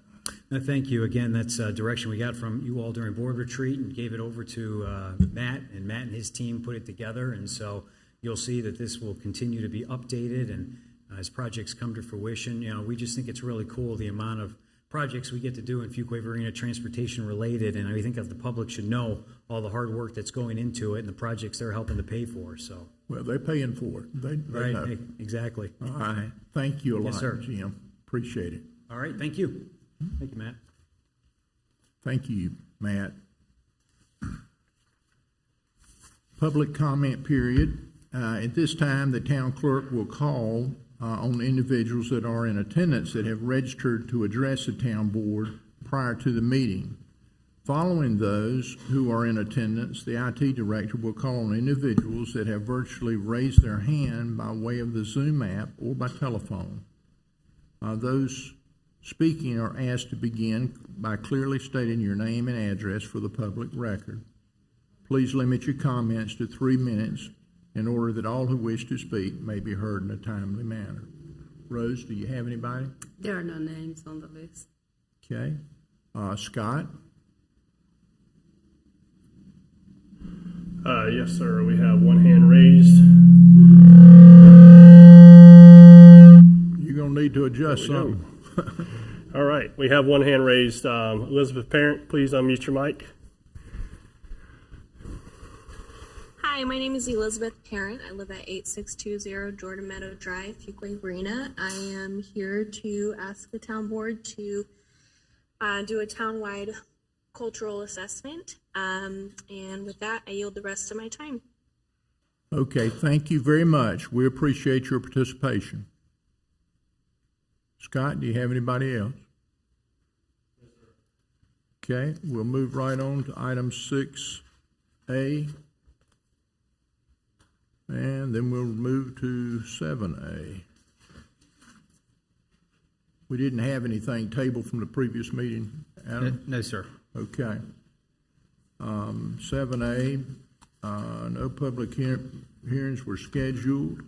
[SPEAKER 9] No, thank you. Again, that's direction we got from you all during board retreat and gave it over to Matt, and Matt and his team put it together. And so you'll see that this will continue to be updated, and as projects come to fruition, we just think it's really cool the amount of projects we get to do in Fuquay-Varina transportation related, and I think that the public should know all the hard work that's going into it and the projects they're helping to pay for. So,
[SPEAKER 2] well, they're paying for it. They
[SPEAKER 9] right,
[SPEAKER 2] know.
[SPEAKER 9] exactly.
[SPEAKER 2] All right. Thank you a lot,
[SPEAKER 9] Yes, sir.
[SPEAKER 2] Jim. Appreciate it.
[SPEAKER 9] All right, thank you. Thank you, Matt.
[SPEAKER 2] Thank you, Matt. Public comment period. At this time, the town clerk will call on individuals that are in attendance that have registered to address the town board prior to the meeting. Following those who are in attendance, the IT director will call on individuals that have virtually raised their hand by way of the Zoom app or by telephone. Those speaking are asked to begin by clearly stating your name and address for the public record. Please limit your comments to 3 minutes in order that all who wish to speak may be heard in a timely manner. Rose, do you have anybody?
[SPEAKER 13] There are no names on the list.
[SPEAKER 2] Okay. Scott?
[SPEAKER 14] Yes, sir. We have one hand raised.
[SPEAKER 2] You're going to need to adjust something.
[SPEAKER 14] All right. We have one hand raised. Elizabeth Parent, please unmute your mic.
[SPEAKER 15] Hi, my name is Elizabeth Parent. I live at 8620 Jordan Meadow Drive, Fuquay-Varina. I am here to ask the town board to do a townwide cultural assessment. And with that, I yield the rest of my time.
[SPEAKER 2] Okay, thank you very much. We appreciate your participation. Scott, do you have anybody else? Yes, sir. Okay, we'll move right on to item 6A. And then we'll move to 7A. We didn't have anything tabled from the previous meeting, Adam?
[SPEAKER 5] No, sir.
[SPEAKER 2] Okay. 7A, no public hearings were scheduled.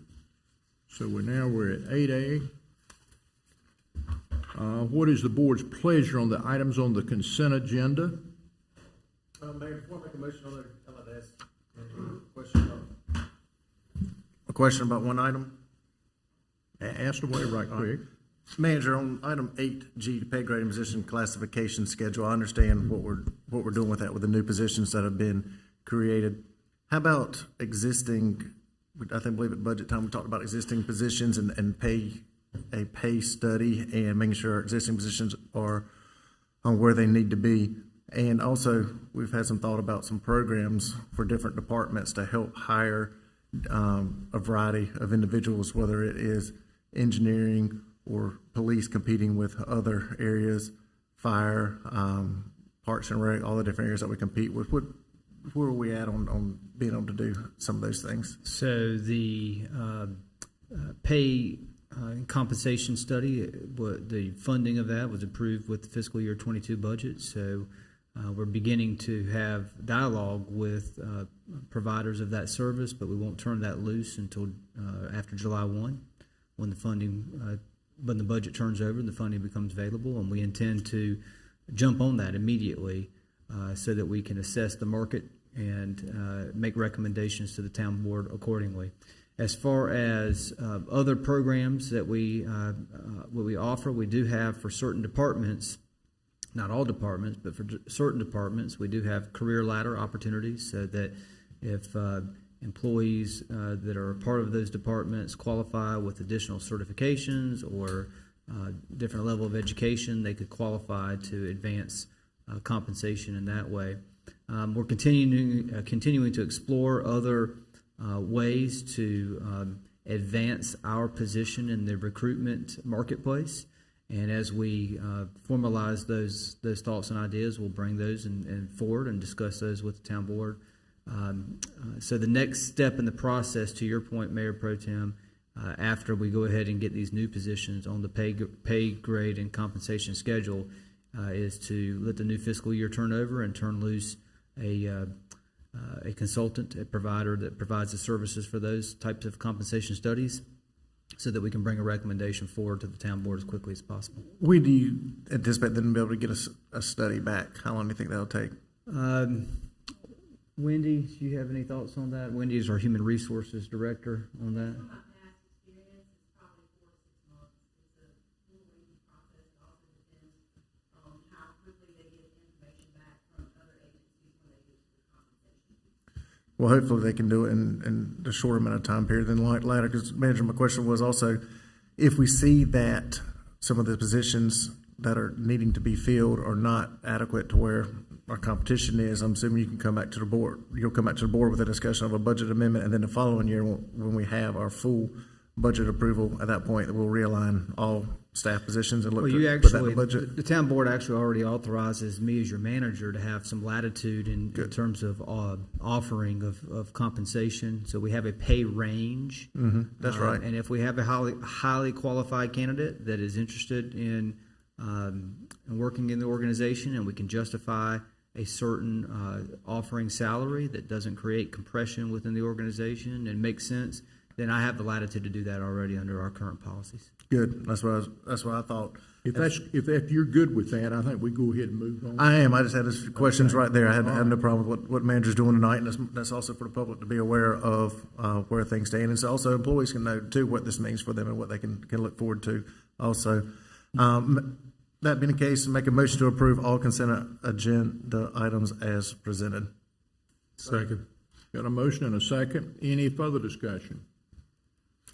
[SPEAKER 2] So we're at 8A. What is the board's pleasure on the items on the consent agenda?
[SPEAKER 6] Mayor, before I make a motion on it, I'd like to ask a question about one item.
[SPEAKER 2] Ask away right quick.
[SPEAKER 6] Manager, on item 8G, the pay grade and position classification schedule, I understand what we're doing with that, with the new positions that have been created. How about existing, I believe at budget time, we talked about existing positions and a pay study and making sure our existing positions are on where they need to be. And also, we've had some thought about some programs for different departments to help hire a variety of individuals, whether it is engineering or police competing with other areas, fire, parks and rec, all the different areas that we compete with. Where are we at on being able to do some of those things?
[SPEAKER 5] So the pay and compensation study, the funding of that was approved with the fiscal year 22 budget. So we're beginning to have dialogue with providers of that service, but we won't turn that loose until after July 1, when the funding, when the budget turns over and the funding becomes available, and we intend to jump on that immediately so that we can assess the market and make recommendations to the town board accordingly. As far as other programs that we offer, we do have for certain departments, not all departments, but for certain departments, we do have career ladder opportunities, so that if employees that are a part of those departments qualify with additional certifications or different level of education, they could qualify to advance compensation in that way. We're continuing to explore other ways to advance our position in the recruitment marketplace. And as we formalize those thoughts and ideas, we'll bring those and forward and discuss those with the town board. So the next step in the process, to your point, Mayor Pro Tem, after we go ahead and get these new positions on the pay grade and compensation schedule, is to let the new fiscal year turn over and turn loose a consultant, a provider that provides the services for those types of compensation studies, so that we can bring a recommendation forward to the town board as quickly as possible.
[SPEAKER 6] When do you anticipate them to be able to get a study back? How long do you think that'll take?
[SPEAKER 5] Wendy, do you have any thoughts on that? Wendy is our human resources director on that.
[SPEAKER 6] Well, hopefully they can do it in a short amount of time period than later. Because, Manager, my question was also, if we see that some of the positions that are needing to be filled are not adequate to where our competition is, I'm assuming you can come back to the board. You'll come back to the board with a discussion of a budget amendment, and then the following year, when we have our full budget approval, at that point, we'll realign all staff positions and look
[SPEAKER 5] Well,
[SPEAKER 6] to
[SPEAKER 5] you
[SPEAKER 6] put that in
[SPEAKER 5] actually,
[SPEAKER 6] the budget.
[SPEAKER 5] the town board actually already authorizes me as your manager to have some latitude in terms of offering of compensation. So we have a pay range.
[SPEAKER 6] That's right.
[SPEAKER 5] And if we have a highly qualified candidate that is interested in working in the organization, and we can justify a certain offering salary that doesn't create compression within the organization and makes sense, then I have the latitude to do that already under our current policies.
[SPEAKER 6] Good. That's what I thought.
[SPEAKER 2] If you're good with that, I think we go ahead and move on.
[SPEAKER 6] I am. I just had those questions right there. I had no problem with what manager's doing tonight, and that's also for the public to be aware of where things stand. And so also employees can know too what this means for them and what they can look forward to also. That being the case, make a motion to approve all consent agenda items as presented.
[SPEAKER 3] Second.
[SPEAKER 2] Got a motion and a second. Any further discussion?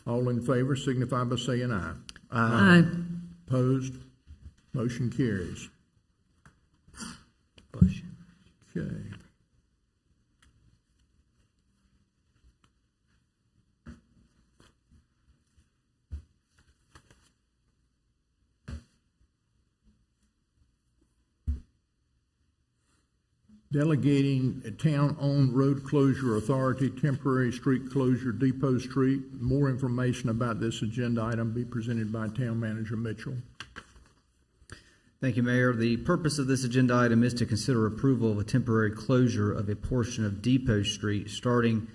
[SPEAKER 2] All in favor signify by saying aye.
[SPEAKER 7] Aye.
[SPEAKER 2] Opposed? Motion carries. Okay. Delegating a town-owned road closure authority, temporary street closure, Depot Street. More information about this agenda item be presented by Town Manager Mitchell.
[SPEAKER 5] Thank you, Mayor. The purpose of this agenda item is to consider approval of a temporary closure of a portion of Depot Street starting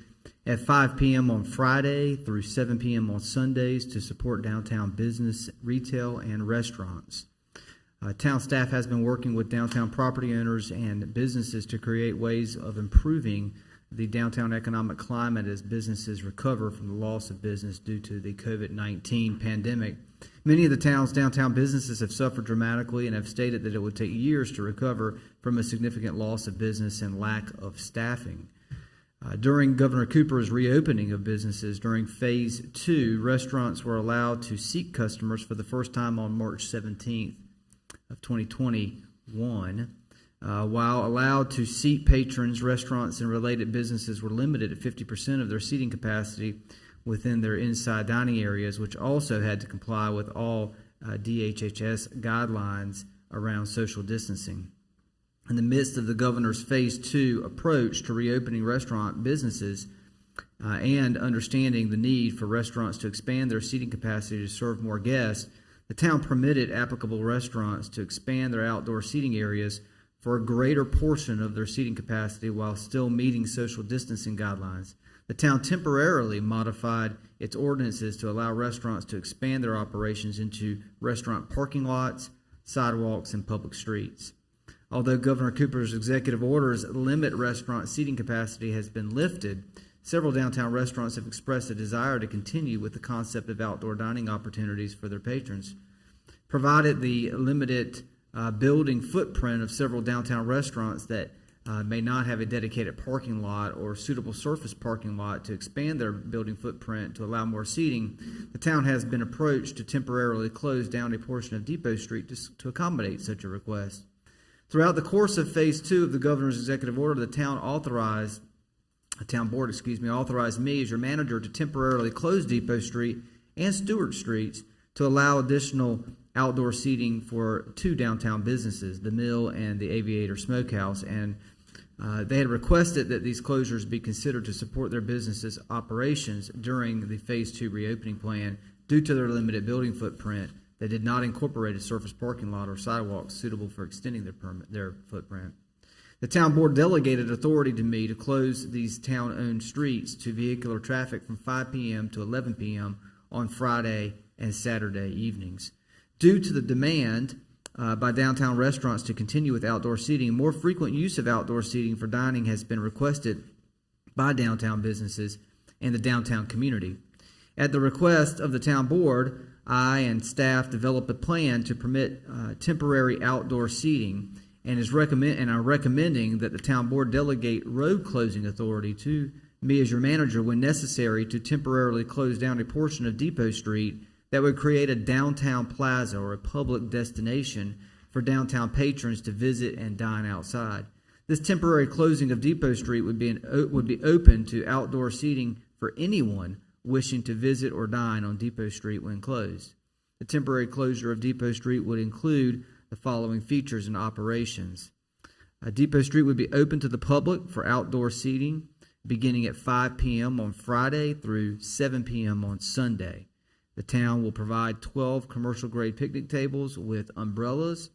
[SPEAKER 5] at 5 p.m. on Friday through 7 p.m. on Sundays to support downtown business, retail, and restaurants. Town staff has been working with downtown property owners and businesses to create ways of improving the downtown economic climate as businesses recover from the loss of business due to the COVID-19 pandemic. Many of the town's downtown businesses have suffered dramatically and have stated that it would take years to recover from a significant loss of business and lack of staffing. During Governor Cooper's reopening of businesses during Phase 2, restaurants were allowed to seat customers for the first time on March 17th. Of 2021. While allowed to seat patrons, restaurants and related businesses were limited at 50% of their seating capacity within their inside dining areas, which also had to comply with all DHHS guidelines around social distancing. In the midst of the governor's Phase 2 approach to reopening restaurant businesses and understanding the need for restaurants to expand their seating capacity to serve more guests, the town permitted applicable restaurants to expand their outdoor seating areas for a greater portion of their seating capacity while still meeting social distancing guidelines. The town temporarily modified its ordinances to allow restaurants to expand their operations into restaurant parking lots, sidewalks, and public streets. Although Governor Cooper's executive orders limit restaurant seating capacity has been lifted, several downtown restaurants have expressed a desire to continue with the concept of outdoor dining opportunities for their patrons. Provided the limited building footprint of several downtown restaurants that may not have a dedicated parking lot or suitable surface parking lot to expand their building footprint to allow more seating, the town has been approached to temporarily close down a portion of Depot Street to accommodate such a request. Throughout the course of Phase 2 of the governor's executive order, the town board authorized me as your manager to temporarily close Depot Street and Stewart Streets to allow additional outdoor seating for two downtown businesses, the Mill and the Aviator Smokehouse, and they had requested that these closures be considered to support their businesses' operations during the Phase 2 reopening plan due to their limited building footprint that did not incorporate a surface parking lot or sidewalks suitable for extending their footprint. The town board delegated authority to me to close these town-owned streets to vehicular traffic from 5 p.m. to 11 p.m. on Friday and Saturday evenings. Due to the demand by downtown restaurants to continue with outdoor seating, more frequent use of outdoor seating for dining has been requested by downtown businesses and the downtown community. At the request of the town board, I and staff developed a plan to permit temporary outdoor seating and are recommending that the town board delegate road closing authority to me as your manager when necessary to temporarily close down a portion of Depot Street that would create a downtown plaza or a public destination for downtown patrons to visit and dine outside. This temporary closing of Depot Street would be open to outdoor seating for anyone wishing to visit or dine on Depot Street when closed. The temporary closure of Depot Street would include the following features and operations. Depot Street would be open to the public for outdoor seating beginning at 5 p.m. on Friday through 7 p.m. on Sunday. The town will provide 12 commercial-grade picnic tables with umbrellas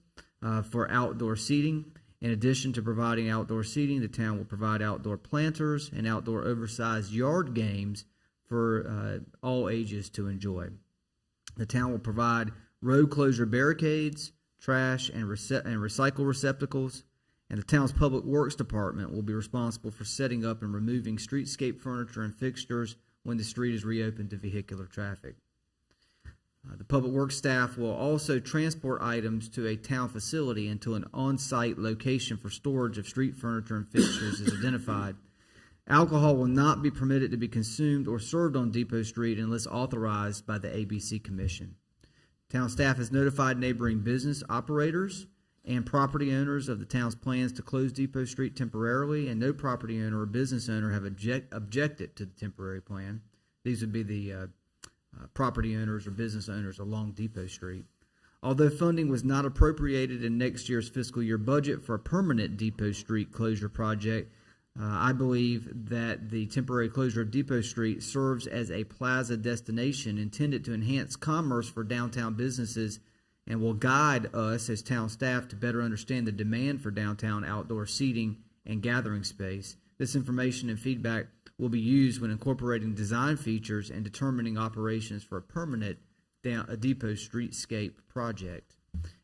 [SPEAKER 5] for outdoor seating. In addition to providing outdoor seating, the town will provide outdoor planters and outdoor oversized yard games for all ages to enjoy. The town will provide road closure barricades, trash and recycle receptacles, and the town's Public Works Department will be responsible for setting up and removing streetscape furniture and fixtures when the street is reopened to vehicular traffic. The Public Works staff will also transport items to a town facility until an on-site location for storage of street furniture and fixtures is identified. Alcohol will not be permitted to be consumed or served on Depot Street unless authorized by the ABC Commission. Town staff has notified neighboring business operators and property owners of the town's plans to close Depot Street temporarily, and no property owner or business owner have objected to the temporary plan. These would be the property owners or business owners along Depot Street. Although funding was not appropriated in next year's fiscal year budget for a permanent Depot Street closure project, I believe that the temporary closure of Depot Street serves as a plaza destination intended to enhance commerce for downtown businesses and will guide us as town staff to better understand the demand for downtown outdoor seating and gathering space. This information and feedback will be used when incorporating design features and determining operations for a permanent Depot Streetscape project.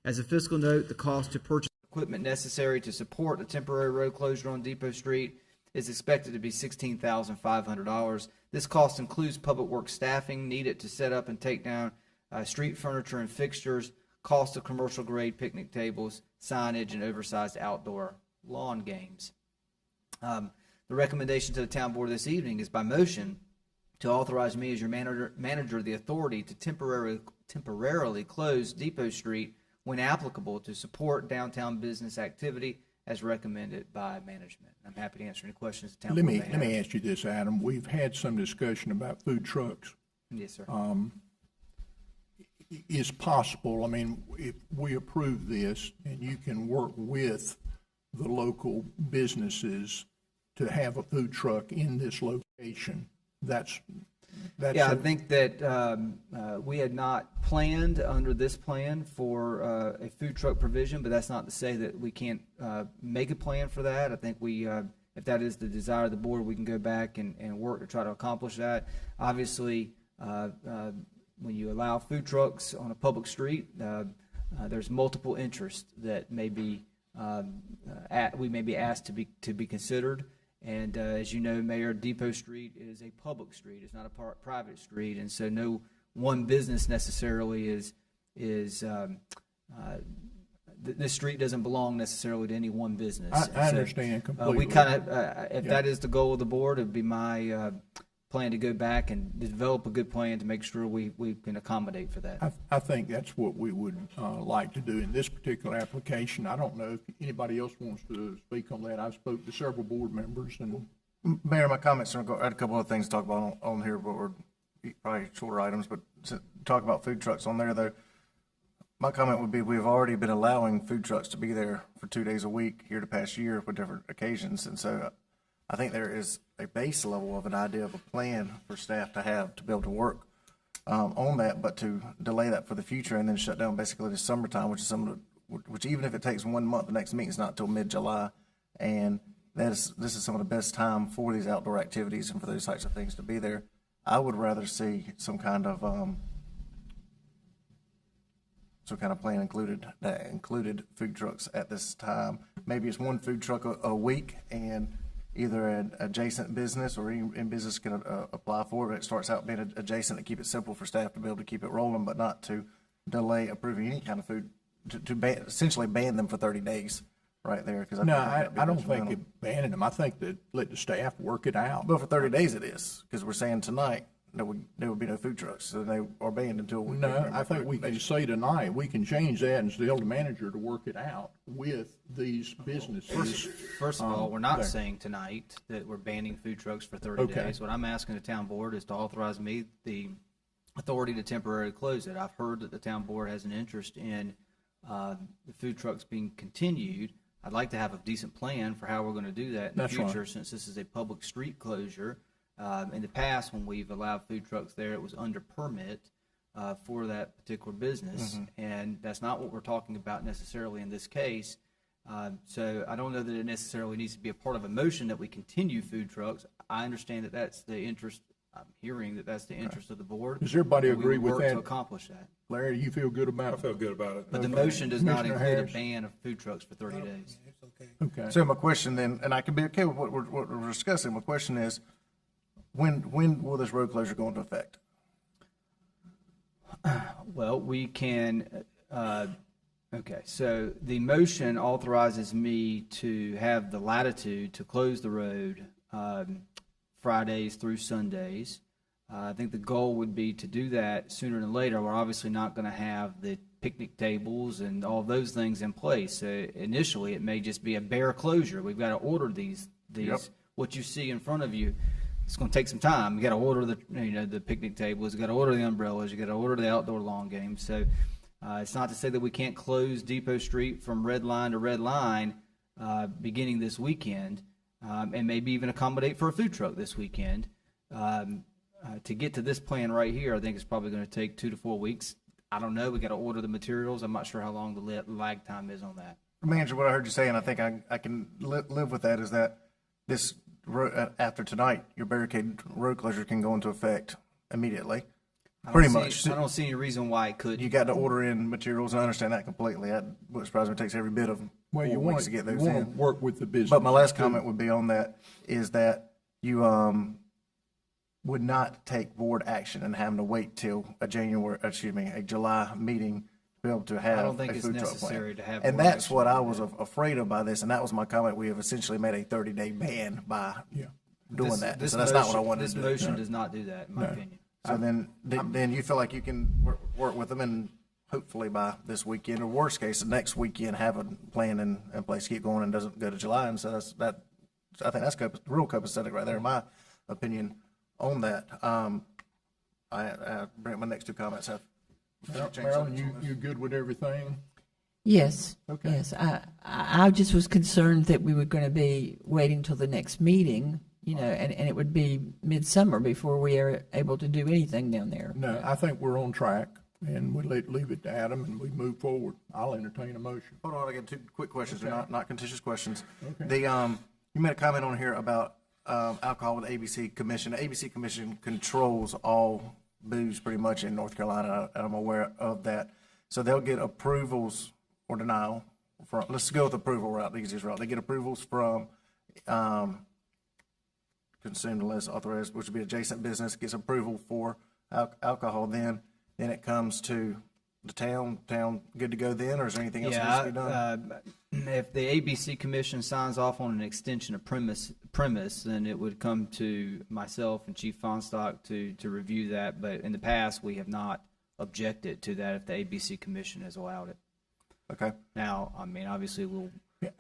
[SPEAKER 5] As a fiscal note, the cost to purchase equipment necessary to support a temporary road closure on Depot Street is expected to be $16,500. This cost includes public works staffing needed to set up and take down street furniture and fixtures, cost of commercial grade picnic tables, signage, and oversized outdoor lawn games. The recommendation to the town board this evening is by motion to authorize me as your manager the authority to temporarily close Depot Street when applicable to support downtown business activity as recommended by management. I'm happy to answer any questions the town board may have.
[SPEAKER 2] Let me ask you this, Adam. We've had some discussion about food trucks.
[SPEAKER 5] Yes, sir.
[SPEAKER 2] Is possible, I mean, if we approve this and you can work with the local businesses to have a food truck in this location, that's
[SPEAKER 5] yeah, I think that we had not planned under this plan for a food truck provision, but that's not to say that we can't make a plan for that. I think we, if that is the desire of the board, we can go back and work to try to accomplish that. Obviously, when you allow food trucks on a public street, there's multiple interests that may be we may be asked to be considered. And as you know, Mayor, Depot Street is a public street. It's not a private street, and so no one business necessarily is this street doesn't belong necessarily to any one business.
[SPEAKER 2] I understand completely.
[SPEAKER 5] We kind of, if that is the goal of the board, it would be my plan to go back and develop a good plan to make sure we can accommodate for that.
[SPEAKER 2] I think that's what we would like to do in this particular application. I don't know if anybody else wants to speak on that. I've spoke to several board members. And
[SPEAKER 6] Mayor, my comments are, I had a couple of things to talk about on here, but we're probably shorter items, but to talk about food trucks on there, though, my comment would be we've already been allowing food trucks to be there for 2 days a week here the past year for different occasions, and so I think there is a base level of an idea of a plan for staff to have to be able to work on that, but to delay that for the future and then shut down basically the summertime, which even if it takes 1 month, the next meeting is not until mid-July, and this is some of the best time for these outdoor activities and for those types of things to be there. I would rather see some kind of plan included food trucks at this time. Maybe it's one food truck a week, and either an adjacent business or any business can apply for it. It starts out being adjacent to keep it simple for staff to be able to keep it rolling, but not to delay approving any kind of food, to essentially ban them for 30 days right there.
[SPEAKER 2] I don't think it banning them. I think that let the staff work it out.
[SPEAKER 6] But for 30 days it is, because we're saying tonight there would be no food trucks, so they are banned until we.
[SPEAKER 2] No, I think we can say tonight, we can change that and tell the manager to work it out with these businesses.
[SPEAKER 5] First of all, we're not
[SPEAKER 2] there.
[SPEAKER 5] saying tonight that we're banning food trucks for 30
[SPEAKER 2] Okay.
[SPEAKER 5] days. What I'm asking the town board is to authorize me the authority to temporarily close it. I've heard that the town board has an interest in the food trucks being continued. I'd like to have a decent plan for how we're going to do that in the
[SPEAKER 2] That's right.
[SPEAKER 5] future, since this is a public street closure. In the past, when we've allowed food trucks there, it was under permit for that particular business, and that's not what we're talking about necessarily in this case. So I don't know that it necessarily needs to be a part of a motion that we continue food trucks. I understand that that's the interest. I'm hearing that that's the interest of the board.
[SPEAKER 2] Does everybody
[SPEAKER 5] and we
[SPEAKER 2] agree
[SPEAKER 5] would
[SPEAKER 2] with
[SPEAKER 5] work
[SPEAKER 2] that?
[SPEAKER 5] to accomplish that.
[SPEAKER 2] Larry, you feel good about
[SPEAKER 3] I
[SPEAKER 2] it?
[SPEAKER 3] feel good about it.
[SPEAKER 5] But the motion does not
[SPEAKER 2] Commissioner
[SPEAKER 5] include
[SPEAKER 2] Harris?
[SPEAKER 5] a ban of food trucks for 30 days.
[SPEAKER 2] Okay.
[SPEAKER 6] So my question then, and I can be okay with what we're discussing, my question is, when will this road closure go into effect?
[SPEAKER 5] Well, we can, okay, so the motion authorizes me to have the latitude to close the road Fridays through Sundays. I think the goal would be to do that sooner than later. We're obviously not going to have the picnic tables and all those things in place. So initially, it may just be a bare closure. We've got to order these.
[SPEAKER 6] Yep.
[SPEAKER 5] What you see in front of you, it's going to take some time. You got to order the picnic tables. You got to order the umbrellas. You got to order the outdoor lawn games. So it's not to say that we can't close Depot Street from red line to red line beginning this weekend, and maybe even accommodate for a food truck this weekend. To get to this plan right here, I think it's probably going to take 2 to 4 weeks. I don't know. We got to order the materials. I'm not sure how long the lag time is on that.
[SPEAKER 6] Manager, what I heard you say, and I think I can live with that, is that this, after tonight, your barricade road closure can go into effect immediately. Pretty much.
[SPEAKER 5] I don't see any reason why it couldn't.
[SPEAKER 6] You got to order in materials, and I understand that completely. That would surprise me. It takes every bit of
[SPEAKER 2] Well,
[SPEAKER 6] 4 weeks to get those
[SPEAKER 2] want
[SPEAKER 6] in.
[SPEAKER 2] to work with the business.
[SPEAKER 6] But my last comment would be on that, is that you would not take board action and having to wait till a July meeting to be able to have
[SPEAKER 5] I don't think
[SPEAKER 6] a
[SPEAKER 5] it's
[SPEAKER 6] food truck
[SPEAKER 5] necessary
[SPEAKER 6] plan.
[SPEAKER 5] to have
[SPEAKER 6] And
[SPEAKER 5] board
[SPEAKER 6] that's
[SPEAKER 5] action
[SPEAKER 6] what
[SPEAKER 5] to
[SPEAKER 6] I
[SPEAKER 5] do
[SPEAKER 6] was
[SPEAKER 5] that.
[SPEAKER 6] afraid of by this, and that was my comment. We have essentially made a 30-day ban by doing that.
[SPEAKER 5] This
[SPEAKER 6] So that's not what I
[SPEAKER 5] motion-
[SPEAKER 6] wanted
[SPEAKER 5] This
[SPEAKER 6] to do.
[SPEAKER 5] motion does not do that, in my opinion.
[SPEAKER 6] So then you feel like you can work with them, and hopefully by this weekend, or worst case, the next weekend, have a plan in place, keep going, and doesn't go to July. And so I think that's real copacetic right there, in my opinion, on that. I bring up my next two comments.
[SPEAKER 2] Marilyn, you good with everything?
[SPEAKER 10] Yes.
[SPEAKER 2] Okay.
[SPEAKER 10] Yes. I just was concerned that we were going to be waiting till the next meeting, and it would be midsummer before we are able to do anything down there.
[SPEAKER 2] No, I think we're on track, and we leave it to Adam, and we move forward. I'll entertain a motion.
[SPEAKER 6] Hold on, I got two quick questions. They're not contentious questions.
[SPEAKER 2] Okay.
[SPEAKER 6] You made a comment on here about alcohol with the ABC Commission. The ABC Commission controls all booze pretty much in North Carolina, and I'm aware of that. So they'll get approvals or denial from, let's go with approval route, the easiest route. They get approvals from consumed unless authorized, which would be adjacent business, gets approval for alcohol, then it comes to the town good to go then, or is there anything else that needs to be done?
[SPEAKER 5] If the ABC Commission signs off on an extension of premise, then it would come to myself and Chief Fonstock to review that. But in the past, we have not objected to that if the ABC Commission has allowed it.
[SPEAKER 6] Okay.
[SPEAKER 5] Now, I mean, obviously, we'll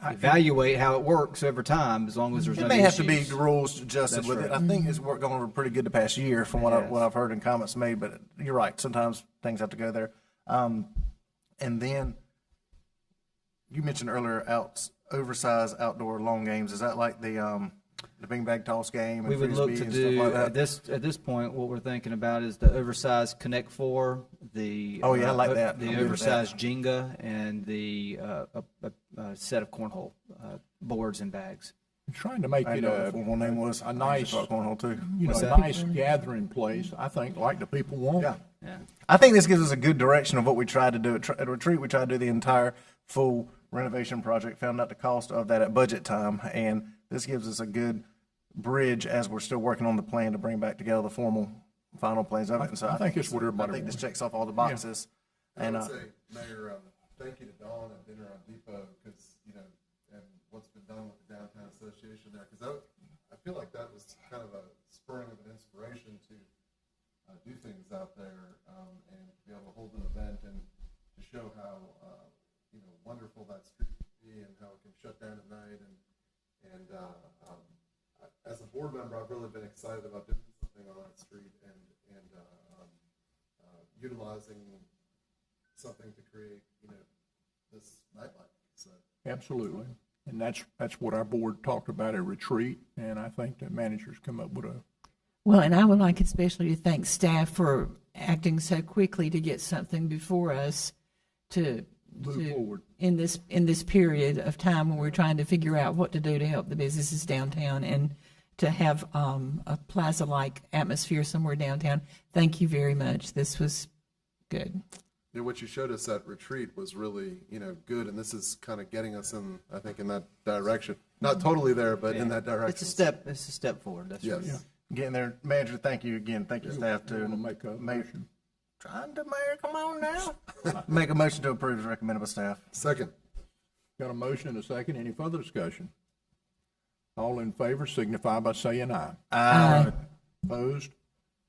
[SPEAKER 5] evaluate how it works over time, as long as there's no
[SPEAKER 6] It may have to be
[SPEAKER 5] issues.
[SPEAKER 6] the rules adjusted
[SPEAKER 5] That's
[SPEAKER 6] with
[SPEAKER 5] right.
[SPEAKER 6] it. I think it's worked going pretty good the past year from what I've heard in comments made, but you're right. Sometimes things have to go there. And then you mentioned earlier oversized outdoor lawn games. Is that like the beanbag toss game and
[SPEAKER 5] We would look
[SPEAKER 6] frisbee
[SPEAKER 5] to
[SPEAKER 6] and stuff
[SPEAKER 5] do,
[SPEAKER 6] like that?
[SPEAKER 5] at this point, what we're thinking about is the oversized Connect Four, the.
[SPEAKER 6] Oh, yeah, I like that.
[SPEAKER 5] The
[SPEAKER 6] I'm good with that.
[SPEAKER 5] oversized Jenga, and the, a set of cornhole, boards and bags.
[SPEAKER 2] Trying to make
[SPEAKER 6] I
[SPEAKER 2] it
[SPEAKER 6] know what the formal name was.
[SPEAKER 2] a nice,
[SPEAKER 6] cornhole too.
[SPEAKER 2] a nice gathering place, I think, like the people want.
[SPEAKER 6] Yeah. I think this gives us a good direction of what we tried to do. At retreat, we tried to do the entire full renovation project, found out the cost of that at budget time, and this gives us a good bridge as we're still working on the plan to bring back together the formal final plans of it. And so
[SPEAKER 2] I think it's what everybody
[SPEAKER 6] I think this
[SPEAKER 2] wants.
[SPEAKER 6] checks off all the boxes. And
[SPEAKER 16] I would say, Mayor, thank you to Dawn and Dinner on Depot, because, and what's been done with the Downtown Association there, because I feel like that was kind of a spurring of an inspiration to do things out there, and to be able to hold an event and to show how, wonderful that street can be and how it can shut down at night. And as a board member, I've really been excited about doing something on that street and utilizing something to create, this nightlife. So.
[SPEAKER 2] Absolutely. And that's what our board talked about at retreat, and I think the managers come up with a.
[SPEAKER 10] Well, and I would like especially to thank staff for acting so quickly to get something before us to
[SPEAKER 2] Move forward.
[SPEAKER 10] in this period of time when we're trying to figure out what to do to help the businesses downtown and to have a plaza-like atmosphere somewhere downtown. Thank you very much. This was good.
[SPEAKER 16] Yeah, what you showed us at retreat was really, good, and this is kind of getting us in, I think, in that direction. Not totally there, but in that direction.
[SPEAKER 5] It's a step forward, that's
[SPEAKER 16] Yes.
[SPEAKER 5] right.
[SPEAKER 16] Yeah.
[SPEAKER 6] Again, there, Manager, thank you again. Thank you, staff, too.
[SPEAKER 2] Want to make a motion?
[SPEAKER 6] Trying to, Mayor, come on now. Make a motion to approve as recommended by staff.
[SPEAKER 16] Second.
[SPEAKER 2] Got a motion and a second. Any further discussion? All in favor signify by saying aye.
[SPEAKER 10] Aye.
[SPEAKER 2] Opposed?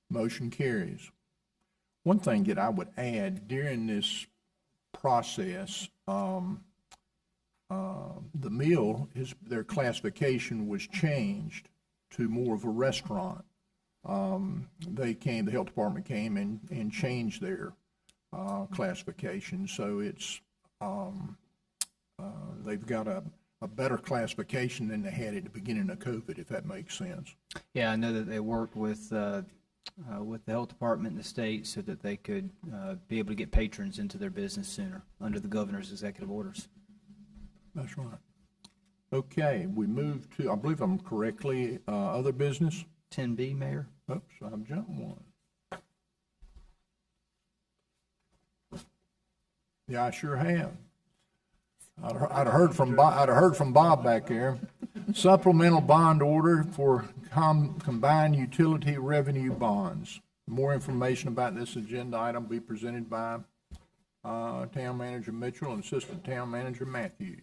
[SPEAKER 2] Motion carries. One thing that I would add during this process, the mill, their classification was changed to more of a restaurant. The health department came and changed their classification, so it's they've got a better classification than they had at the beginning of COVID, if that makes sense.
[SPEAKER 5] Yeah, I know that they worked with the health department in the state so that they could be able to get patrons into their business sooner under the governor's executive orders.
[SPEAKER 2] That's right. Okay, we move to, I believe I'm correctly, other business.
[SPEAKER 5] 10B, Mayor.
[SPEAKER 2] Oops, I've jumped one. Yeah, I sure have. I'd have heard from Bob back there. Supplemental bond order for combined utility revenue bonds. More information about this agenda item will be presented by Town Manager Mitchell and Assistant Town Manager Matthews.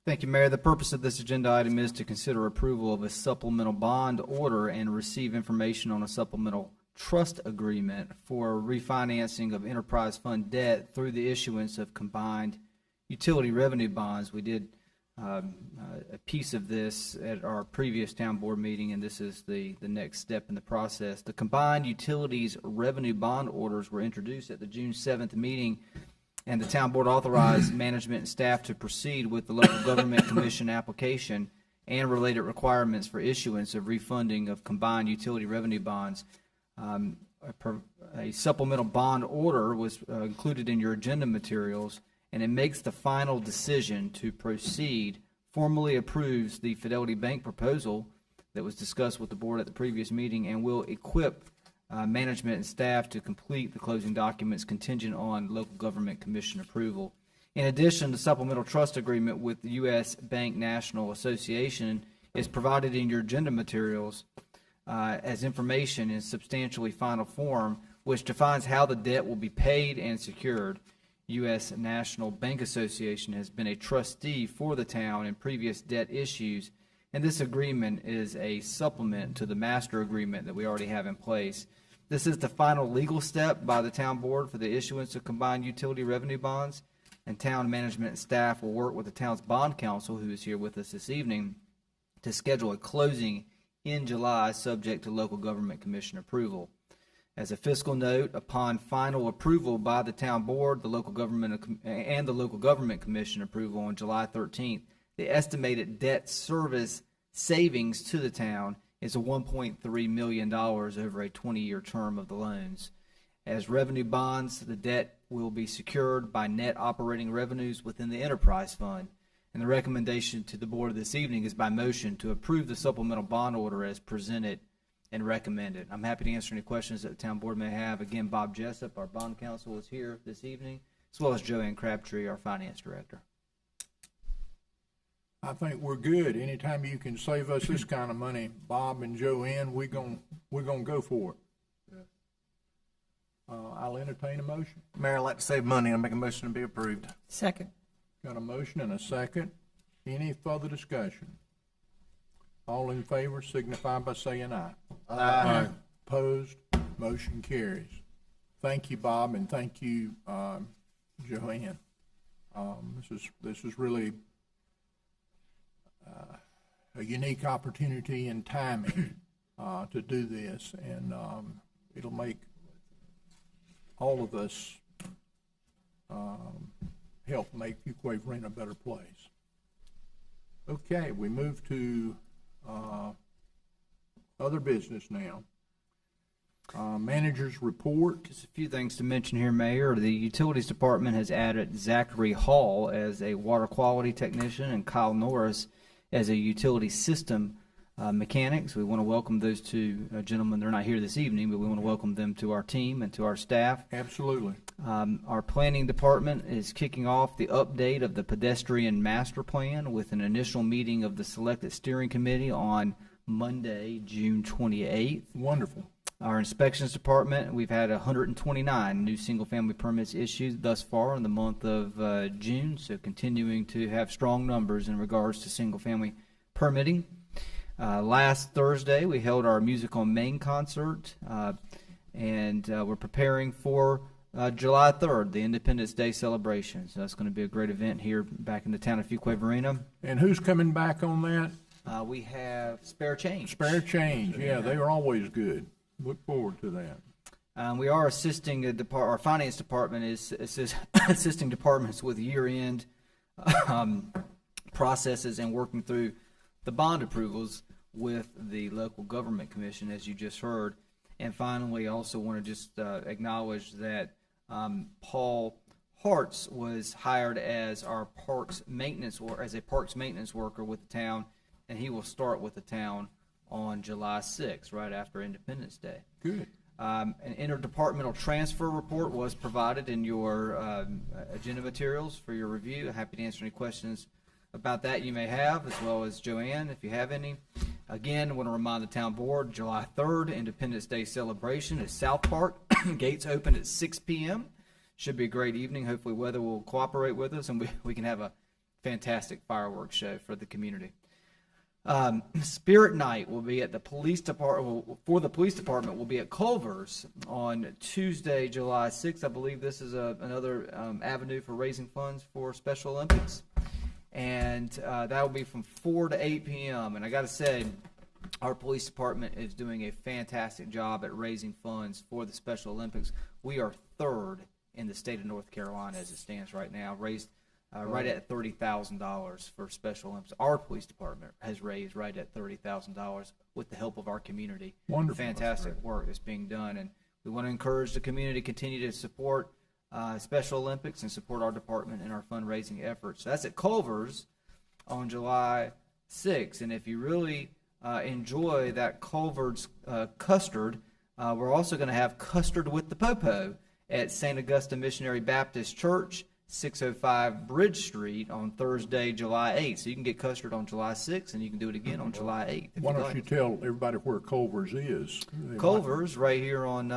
[SPEAKER 5] Thank you, Mayor. The purpose of this agenda item is to consider approval of a supplemental bond order and receive information on a supplemental trust agreement for refinancing of enterprise fund debt through the issuance of combined utility revenue bonds. We did a piece of this at our previous town board meeting, and this is the next step in the process. The combined utilities revenue bond orders were introduced at the June 7th meeting, and the town board authorized management and staff to proceed with the local government commission application and related requirements for issuance of refunding of combined utility revenue bonds. A supplemental bond order was included in your agenda materials, and it makes the final decision to proceed, formally approves the Fidelity Bank proposal that was discussed with the board at the previous meeting, and will equip management and staff to complete the closing documents contingent on local government commission approval. In addition, the supplemental trust agreement with the U.S. Bank National Association is provided in your agenda materials as information in substantially final form, which defines how the debt will be paid and secured. U.S. National Bank Association has been a trustee for the town in previous debt issues, and this agreement is a supplement to the master agreement that we already have in place. This is the final legal step by the town board for the issuance of combined utility revenue bonds, and town management and staff will work with the town's bond counsel, who is here with us this evening, to schedule a closing in July, subject to local government commission approval. As a fiscal note, upon final approval by the town board, the local government commission approval on July 13th, the estimated debt service savings to the town is a $1.3 million over a 20-year term of the loans. As revenue bonds, the debt will be secured by net operating revenues within the enterprise fund. And the recommendation to the board this evening is by motion to approve the supplemental bond order as presented and recommended. I'm happy to answer any questions that the town board may have. Again, Bob Jessup, our bond counsel, is here this evening, as well as Joanne Crabtree, our finance director.
[SPEAKER 2] I think we're good. Anytime you can save us this kind of money, Bob and Joanne, we're gonna go for it. I'll entertain a motion.
[SPEAKER 6] Mayor, I'd like to save money. I'll make a motion to be approved.
[SPEAKER 10] Second.
[SPEAKER 2] Got a motion and a second. Any further discussion? All in favor signify by saying aye.
[SPEAKER 6] Aye.
[SPEAKER 2] Opposed? Motion carries. Thank you, Bob, and thank you, Joanne. This is really a unique opportunity and timing to do this, and it'll make all of us help make Fuquay-Varina a better place. Okay, we move to other business now. Manager's report.
[SPEAKER 5] Just a few things to mention here, Mayor. The Utilities Department has added Zachary Hall as a water quality technician and Kyle Norris as a utility system mechanic. So we want to welcome those two gentlemen. They're not here this evening, but we want to welcome them to our team and to our staff.
[SPEAKER 2] Absolutely.
[SPEAKER 5] Our planning department is kicking off the update of the pedestrian master plan with an initial meeting of the selected steering committee on Monday, June 28th.
[SPEAKER 2] Wonderful.
[SPEAKER 5] Our inspections department, we've had 129 new single-family permits issued thus far in the month of June, so continuing to have strong numbers in regards to single-family permitting. Last Thursday, we held our Music on Main concert, and we're preparing for July 3rd, the Independence Day celebration. So that's going to be a great event here back in the town of Fuquay-Varina.
[SPEAKER 2] And who's coming back on that?
[SPEAKER 5] We have Spare Change.
[SPEAKER 2] Spare Change, yeah, they are always good. Look forward to that.
[SPEAKER 5] We are assisting our finance department is assisting departments with year-end processes and working through the bond approvals with the local government commission, as you just heard. And finally, I also want to just acknowledge that Paul Hartz was hired as our parks maintenance as a parks maintenance worker with the town, and he will start with the town on July 6th, right after Independence Day.
[SPEAKER 2] Good.
[SPEAKER 5] An interdepartmental transfer report was provided in your agenda materials for your review. Happy to answer any questions about that you may have, as well as Joanne, if you have any. Again, I want to remind the town board, July 3rd, Independence Day celebration at South Park. Gates open at 6 p.m. Should be a great evening. Hopefully weather will cooperate with us, and we can have a fantastic fireworks show for the community. Spirit Night will be at the police department. For the police department, will be at Culver's on Tuesday, July 6th. I believe this is another avenue for raising funds for Special Olympics, and that will be from 4 to 8 p.m. And I got to say, our police department is doing a fantastic job at raising funds for the Special Olympics. We are third in the state of North Carolina as it stands right now. Raised right at $30,000 for Special Olympics. Our police department has raised right at $30,000 with the help of our community.
[SPEAKER 2] Wonderful.
[SPEAKER 5] Fantastic work that's being done, and we want to encourage the community to continue to support Special Olympics and support our department in our fundraising efforts. So that's at Culver's on July 6th, and if you really enjoy that Culver's custard, we're also going to have custard with the popo at St. Augusta Missionary Baptist Church, 605 Bridge Street on Thursday, July 8th. So you can get custard on July 6th, and you can do it again on July 8th.
[SPEAKER 2] Why don't you tell everybody where Culver's is?
[SPEAKER 5] Culver's right here on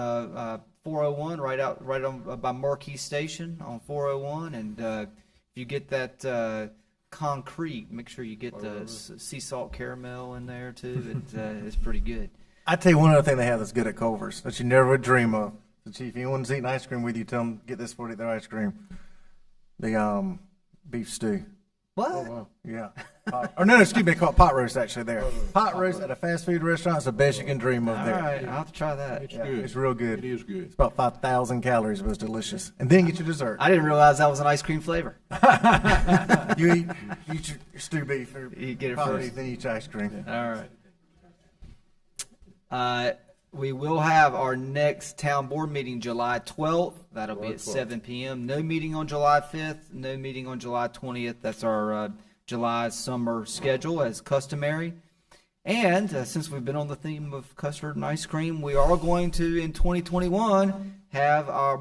[SPEAKER 5] 401, right on by Marquis Station on 401. And if you get that concrete, make sure you get the sea salt caramel in there too. It's pretty good.
[SPEAKER 6] I tell you one other thing they have that's good at Culver's that you never would dream of. So, Chief, if anyone's eating ice cream with you, tell them get this for their ice cream. The beef stew.
[SPEAKER 5] What?
[SPEAKER 2] Oh, wow.
[SPEAKER 6] Yeah. No, excuse me, they call it pot roast actually there. Pot roast at a fast food restaurant is the best you can dream of there.
[SPEAKER 5] All right, I'll have to try that.
[SPEAKER 2] It's good.
[SPEAKER 6] It's real good.
[SPEAKER 2] It is good.
[SPEAKER 6] It's about 5,000 calories, but it's delicious. And then get your dessert.
[SPEAKER 5] I didn't realize that was an ice cream flavor.
[SPEAKER 6] You eat your stew beef or
[SPEAKER 5] You get it
[SPEAKER 6] pot
[SPEAKER 5] first.
[SPEAKER 6] beef, then you eat your ice cream.
[SPEAKER 5] All right. We will have our next town board meeting July 12th. That'll be at 7 p.m. No meeting on July 5th. No meeting on July 20th. That's our July summer schedule as customary. And since we've been on the theme of custard and ice cream, we are going to, in 2021,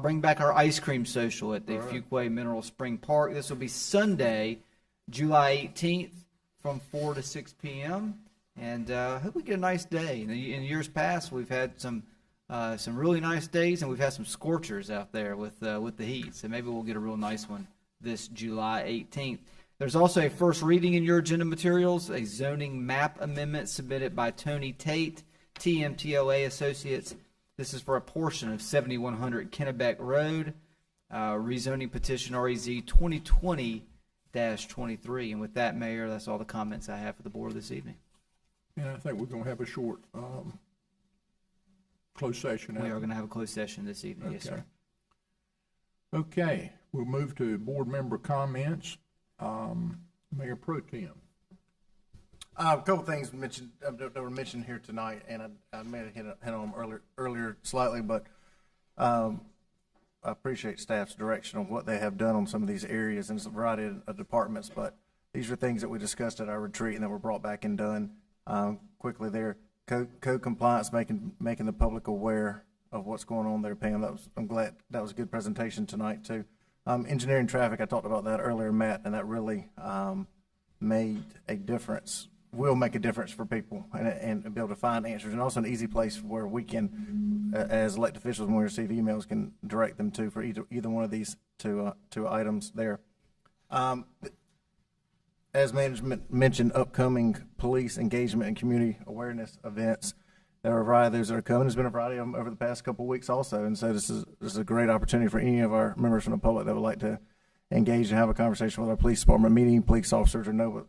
[SPEAKER 5] bring back our ice cream social at the Fuquay Mineral Spring Park. This will be Sunday, July 18th from 4 to 6 p.m. And I hope we get a nice day. In years past, we've had some really nice days, and we've had some scorchers out there with the heat. So maybe we'll get a real nice one this July 18th. There's also a first reading in your agenda materials, a zoning map amendment submitted by Tony Tate, TMTLA Associates, This is for a portion of 7100 Kennebec Road, rezoning petition REZ 2020-23. And with that, Mayor, that's all the comments I have for the board this evening.
[SPEAKER 2] And I think we're gonna have a short, closed session.
[SPEAKER 5] We are going to have a closed session this evening, yes, sir.
[SPEAKER 2] Okay, we'll move to board member comments. Mayor Pro Tem.
[SPEAKER 6] A couple things mentioned that were mentioned here tonight, and I may have hit on them earlier slightly, but I appreciate staff's direction on what they have done on some of these areas, and it's a variety of departments, but these are things that we discussed at our retreat and that were brought back and done quickly there. Code compliance, making the public aware of what's going on there, Pam. I'm glad that was a good presentation tonight too. Engineering traffic, I talked about that earlier, Matt, and that really made a difference. Will make a difference for people and be able to find answers, and also an easy place where we can, as elected officials, when we receive emails, can direct them to for either one of these two items there. As management mentioned, upcoming police engagement and community awareness events. There are a variety of those that are coming. There's been a variety of them over the past couple of weeks also, and so this is a great opportunity for any of our members from the public that would like to engage and have a conversation with our police department, meeting police officers, or know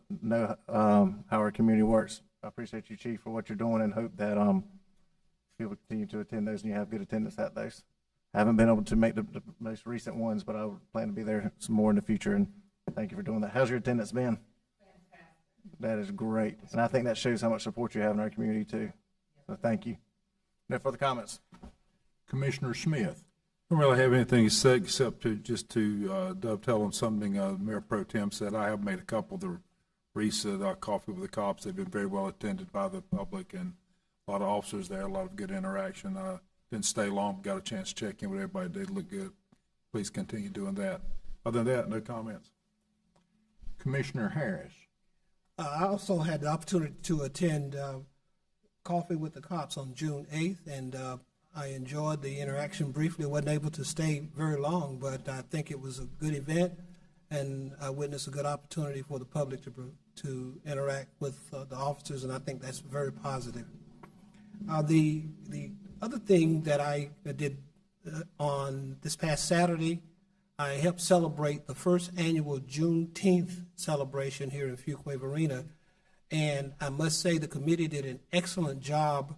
[SPEAKER 6] how our community works. I appreciate you, Chief, for what you're doing, and hope that people continue to attend those and you have good attendance at those. I haven't been able to make the most recent ones, but I plan to be there some more in the future, and thank you for doing that. How's your attendance been? That is great, and I think that shows how much support you have in our community too. So thank you. No further comments.
[SPEAKER 2] Commissioner Smith.
[SPEAKER 3] I don't really have anything to say except to dovetail on something Mayor Pro Tem said. I have made a couple of the recent Coffee with the Cops. They've been very well attended by the public, and a lot of officers there, a lot of good interaction. Didn't stay long, got a chance to check in with everybody. They look good. Please continue doing that. Other than that, no comments.
[SPEAKER 2] Commissioner Harris.
[SPEAKER 11] I also had the opportunity to attend Coffee with the Cops on June 8th, and I enjoyed the interaction briefly. Wasn't able to stay very long, but I think it was a good event, and I witnessed a good opportunity for the public to interact with the officers, and I think that's very positive. The other thing that I did on this past Saturday, I helped celebrate the first annual Juneteenth celebration here in Fuquay-Varina, and I must say the committee did an excellent job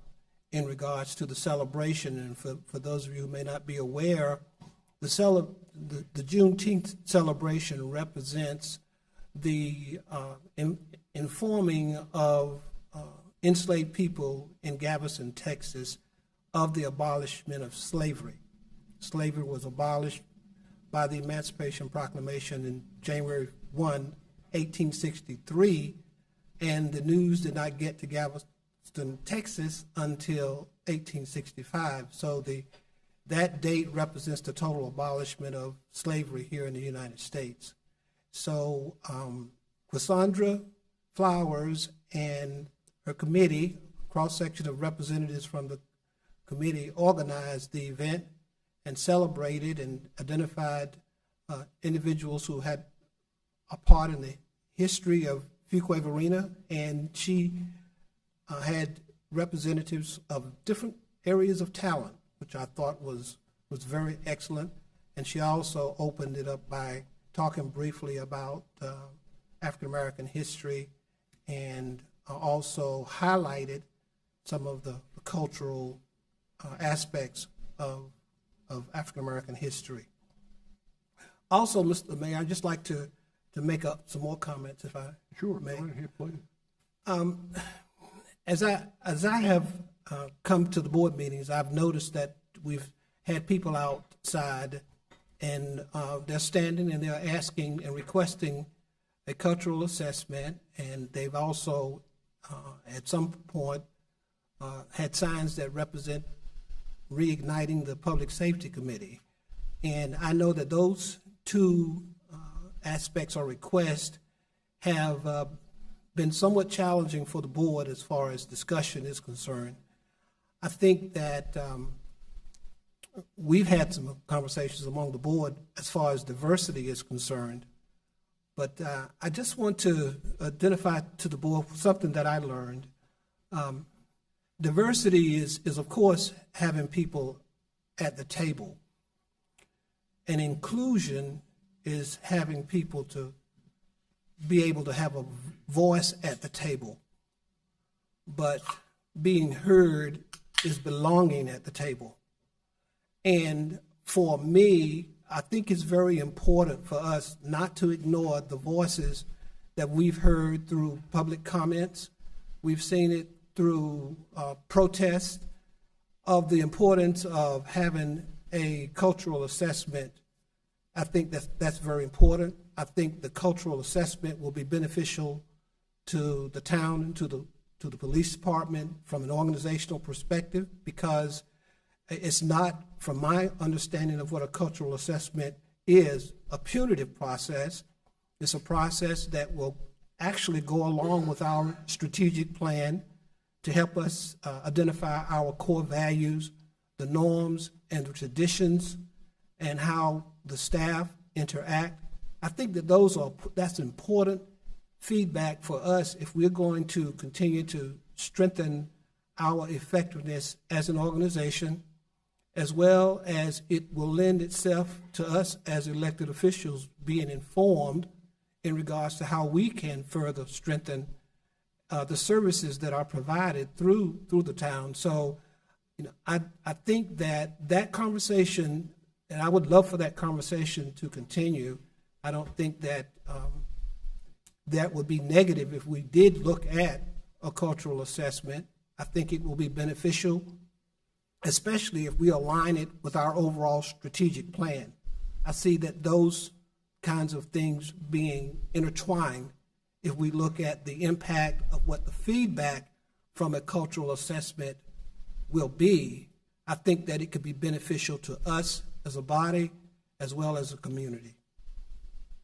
[SPEAKER 11] in regards to the celebration. And for those of you who may not be aware, the Juneteenth celebration represents the informing of enslaved people in Galveston, Texas, of the abolishment of slavery. Slavery was abolished by the Emancipation Proclamation in January 1, 1863, and the news did not get to Galveston, Texas until 1865. So that date represents the total abolishment of slavery here in the United States. So Cassandra Flowers and her committee, cross-section of representatives from the committee, organized the event and celebrated and identified individuals who had a part in the history of Fuquay-Varina, and she had representatives of different areas of talent, which I thought was very excellent. And she also opened it up by talking briefly about African American history, and also highlighted some of the cultural aspects of African American history. Also, Mr. Mayor, I'd just like to make up some more comments, if I may.
[SPEAKER 2] Sure, here, please.
[SPEAKER 11] As I have come to the board meetings, I've noticed that we've had people outside, and they're standing and they're asking and requesting a cultural assessment, and they've also at some point had signs that represent reigniting the Public Safety Committee. And I know that those two aspects or requests have been somewhat challenging for the board as far as discussion is concerned. I think that we've had some conversations among the board as far as diversity is concerned, but I just want to identify to the board something that I learned. diversity is of course having people at the table, and inclusion is having people to be able to have a voice at the table. But being heard is belonging at the table. And for me, I think it's very important for us not to ignore the voices that we've heard through public comments. We've seen it through protests of the importance of having a cultural assessment. I think that's very important. I think the cultural assessment will be beneficial to the town and to the police department from an organizational perspective, because it's not, from my understanding of what a cultural assessment is, a punitive process. It's a process that will actually go along with our strategic plan to help us identify our core values, the norms and the traditions, and how the staff interact. I think that that's important feedback for us if we're going to continue to strengthen our effectiveness as an organization, as well as it will lend itself to us as elected officials being informed in regards to how we can further strengthen the services that are provided through the town. So, I think that conversation, and I would love for that conversation to continue. I don't think that that would be negative if we did look at a cultural assessment. I think it will be beneficial, especially if we align it with our overall strategic plan. I see that those kinds of things being intertwined if we look at the impact of what the feedback from a cultural assessment will be. I think that it could be beneficial to us as a body as well as a community.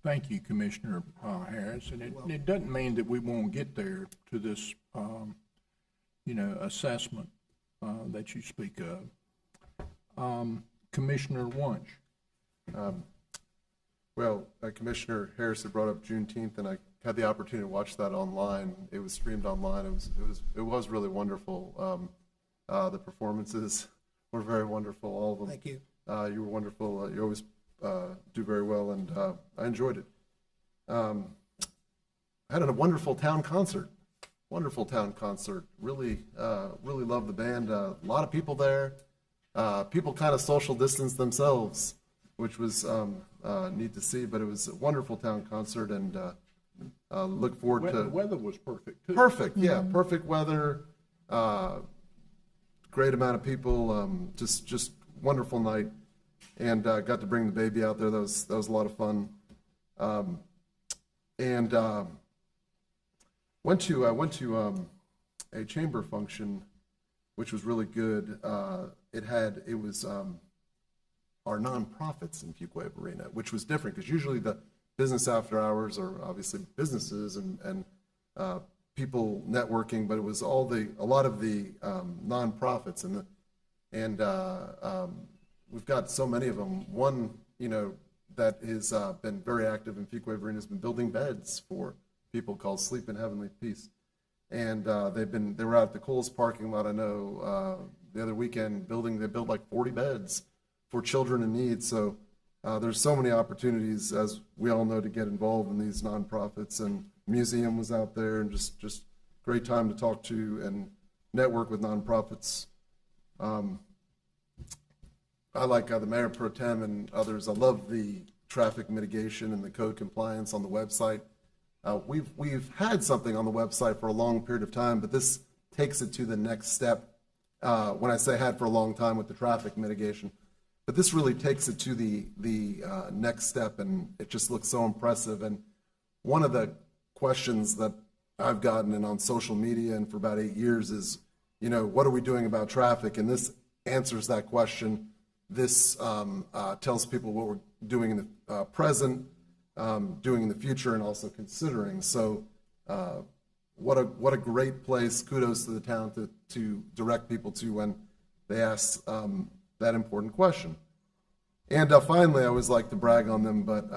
[SPEAKER 2] Thank you, Commissioner Harris. And it doesn't mean that we won't get there to this, assessment that you speak of. Commissioner Wunsch.
[SPEAKER 16] Commissioner Harris had brought up Juneteenth, and I had the opportunity to watch that online. It was streamed online. It was really wonderful. The performances were very wonderful, all of them.
[SPEAKER 11] Thank you.
[SPEAKER 16] You were wonderful. You always do very well, and I enjoyed it. I had a wonderful town concert. Really loved the band. A lot of people there. People kind of social distanced themselves, which was neat to see. But it was a wonderful town concert, and look forward to.
[SPEAKER 2] The weather was perfect too.
[SPEAKER 16] Perfect, yeah, perfect weather. Great amount of people. Just wonderful night. And got to bring the baby out there. That was a lot of fun. Went to a chamber function, which was really good. It was our nonprofits in Fuquay-Varina, which was different because usually the business after hours are obviously businesses and people networking, but it was a lot of the nonprofits and we've got so many of them. One, that has been very active in Fuquay-Varina has been building beds for people called Sleep in Heavenly Peace. And they were out at the Kohl's parking lot, I know, the other weekend they built like 40 beds for children in need. So there's so many opportunities, as we all know, to get involved in these nonprofits. And museum was out there, and just great time to talk to and network with nonprofits. I like the Mayor Pro Tem and others. I love the traffic mitigation and the code compliance on the website. We've had something on the website for a long period of time, but this takes it to the next step. When I say had for a long time with the traffic mitigation, but this really takes it to the next step, and it just looks so impressive. And one of the questions that I've gotten in on social media and for about 8 years is, what are we doing about traffic? And this answers that question. This tells people what we're doing in the present, doing in the future, and also considering. So what a great place. Kudos to the town to direct people to when they ask that important question. And finally, I always like to brag on them, but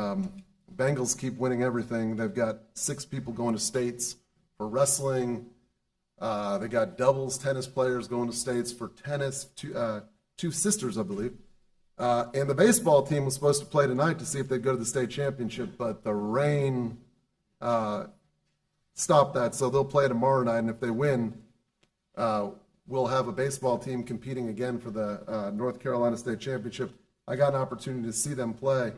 [SPEAKER 16] Bengals keep winning everything. They've got 6 people going to states for wrestling, They got doubles tennis players going to states for tennis, two sisters, I believe. And the baseball team was supposed to play tonight to see if they'd go to the state championship, but the rain stopped that, so they'll play tomorrow night, and if they win, we'll have a baseball team competing again for the North Carolina State Championship. I got an opportunity to see them play,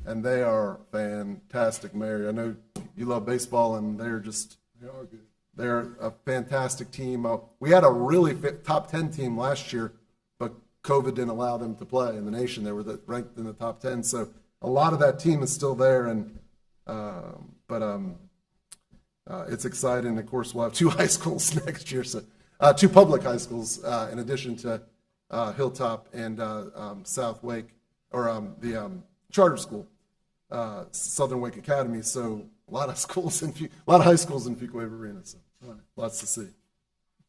[SPEAKER 16] and they are fantastic, Mary. I know you love baseball, and they're good. They're a fantastic team. We had a really top 10 team last year, but COVID didn't allow them to play in the nation. They were ranked in the top 10, so a lot of that team is still there, and it's exciting. Of course, we'll have 2 high schools next year, so 2 public high schools in addition to Hilltop and South Wake, or the charter school, Southern Wake Academy. So a lot of schools a lot of high schools in Fuquay-Varina. So lots to see.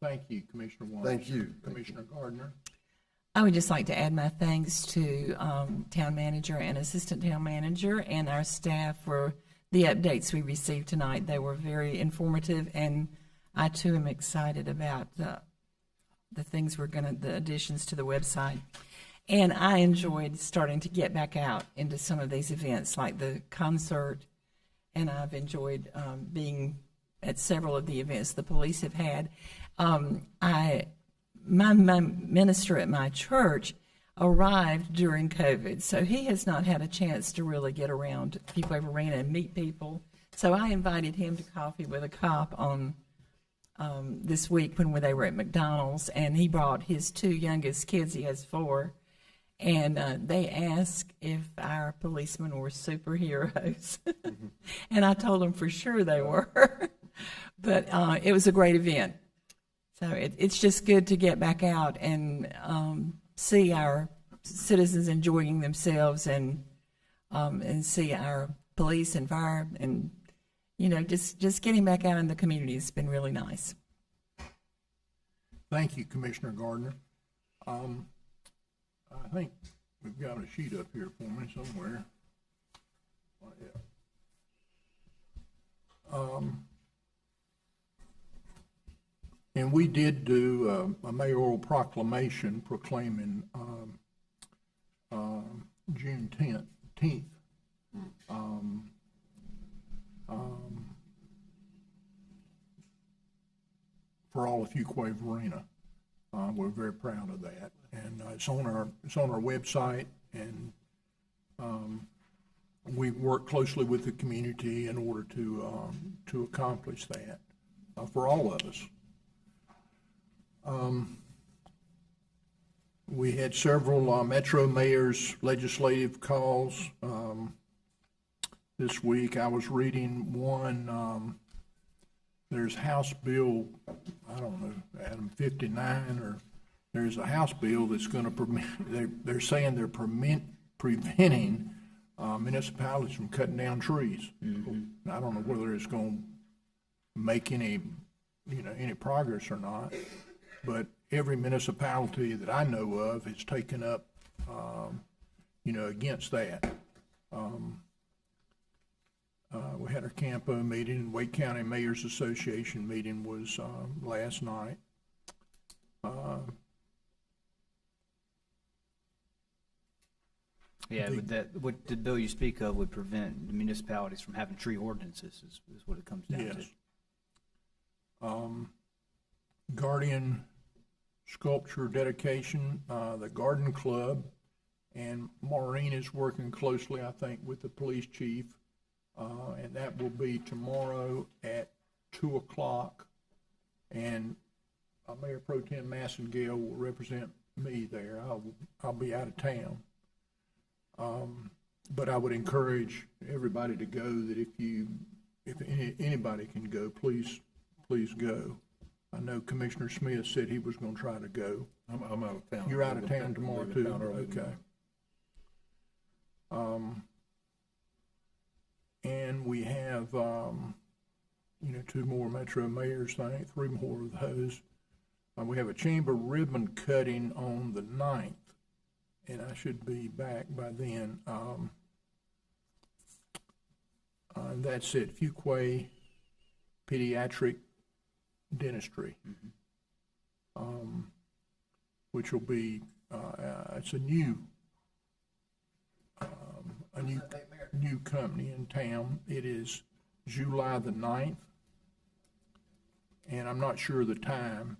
[SPEAKER 2] Thank you, Commissioner Warren.
[SPEAKER 16] Thank you,
[SPEAKER 2] Commissioner Gardner.
[SPEAKER 10] I would just like to add my thanks to town manager and assistant town manager and our staff for the updates we received tonight. They were very informative, and I too am excited about the things the additions to the website. And I enjoyed starting to get back out into some of these events, like the concert, and I've enjoyed being at several of the events the police have had. My minister at my church arrived during COVID, so he has not had a chance to really get around Fuquay-Varina and meet people. So I invited him to coffee with a cop on this week when they were at McDonald's, and he brought his 2 youngest kids. He has 4. And they asked if our policemen were superheroes. And I told them for sure they were. But it was a great event. So it's just good to get back out and see our citizens enjoying themselves, and see our police and fire, and, just getting back out in the community has been really nice.
[SPEAKER 2] Thank you, Commissioner Gardner. I think we've got a sheet up here for me somewhere. Oh, yeah. And we did do a mayoral proclamation proclaiming June 10th. For all of Fuquay-Varina. We're very proud of that, and it's on our website, and we work closely with the community in order to accomplish that for all of us. We had several Metro Mayor's legislative calls this week. I was reading one. There's House Bill, I don't know, Adam 59, or there's a House bill that's going to permit. They're saying they're preventing municipalities from cutting down trees. Mm-hmm. I don't know whether it's going to make any progress or not, but every municipality that I know of has taken up, against that. We had our Campo meeting. Wake County Mayors Association meeting was last night.
[SPEAKER 5] What the bill you speak of would prevent the municipalities from having tree ordinances is what it comes down to.
[SPEAKER 2] Guardian sculpture dedication, the Garden Club, and Maureen is working closely, I think, with the police chief. And that will be tomorrow at 2:00, and Mayor Pro Tem Massengale will represent me there. I'll be out of town, but I would encourage everybody to go. That if anybody can go, please go. I know Commissioner Smith said he was going to try to go.
[SPEAKER 3] I'm out of town.
[SPEAKER 2] You're out of town tomorrow too. Okay. And we have, 2 more Metro Mayors, I think, 3 more of those. We have a chamber ribbon cutting on the 9th, and I should be back by then. That's at Fuquay Pediatric dentistry, which will be, it's a new company in town. It is July the 9th, and I'm not sure of the time,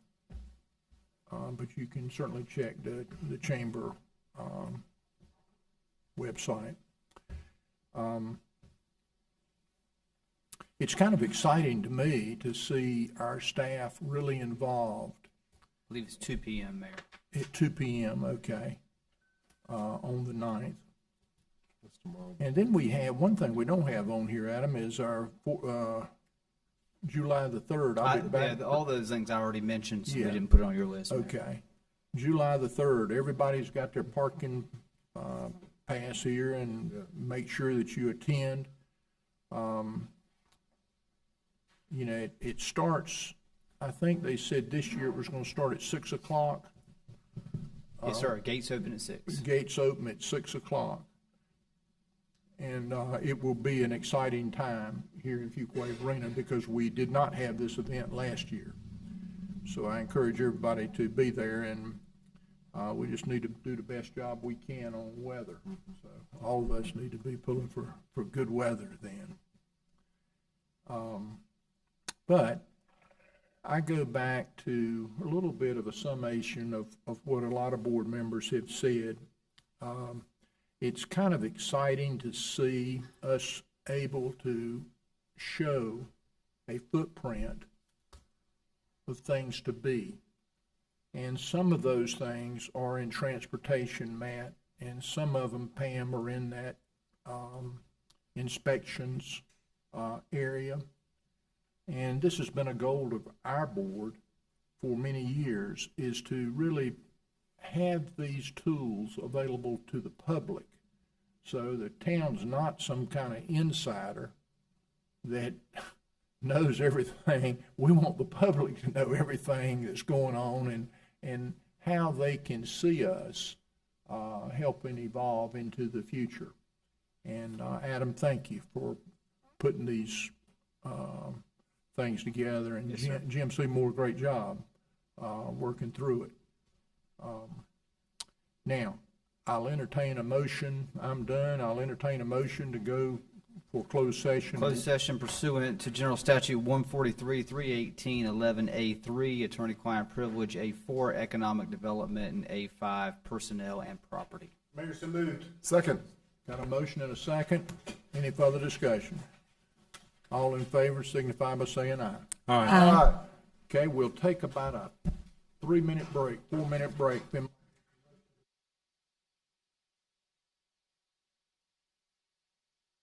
[SPEAKER 2] but you can certainly check the chamber website. It's kind of exciting to me to see our staff really involved.
[SPEAKER 5] I believe it's 2 p.m., Mayor.
[SPEAKER 2] At 2 p.m., okay, on the 9th. And then we have, one thing we don't have on here, Adam, is our July the 3rd. I'll be back.
[SPEAKER 5] Yeah, all those things I already mentioned, so
[SPEAKER 2] Yeah.
[SPEAKER 5] we didn't put it on your list. Mayor.
[SPEAKER 2] Okay. July the 3rd, everybody's got their parking pass here, and make sure that you attend. You know, it starts, I think they said this year it was gonna start at 6 o'clock.
[SPEAKER 5] Yes, sir. Gates open at 6.
[SPEAKER 2] Gates open at 6 o'clock. And it will be an exciting time here in Fuquay-Varina because we did not have this event last year. So I encourage everybody to be there, and we just need to do the best job we can on weather. So all of us need to be pulling for good weather then. But I go back to a little bit of a summation of what a lot of board members have said. It's kind of exciting to see us able to show a footprint of things to be. And some of those things are in transportation, Matt, and some of them, Pam, are in that inspections area. And this has been a goal of our board for many years, is to really have these tools available to the public. So the town's not some kind of insider that knows everything. We want the public to know everything that's going on and how they can see us helping evolve into the future. And Adam, thank you for putting these things together. And
[SPEAKER 5] Yes,
[SPEAKER 2] Jim Seymour, great job working through it. Now, I'll entertain a motion. I'm done. I'll entertain a motion to go for closed session.
[SPEAKER 5] Closed session pursuant to General Statute 143, 318, 11A3, attorney-client privilege, A4, economic development, and A5, personnel and property.
[SPEAKER 2] Mayor, so moved. Second. Got a motion and a second. Any further discussion? All in favor signify by saying aye. Aye. Okay, we'll take about a 3-minute break, 4-minute break, then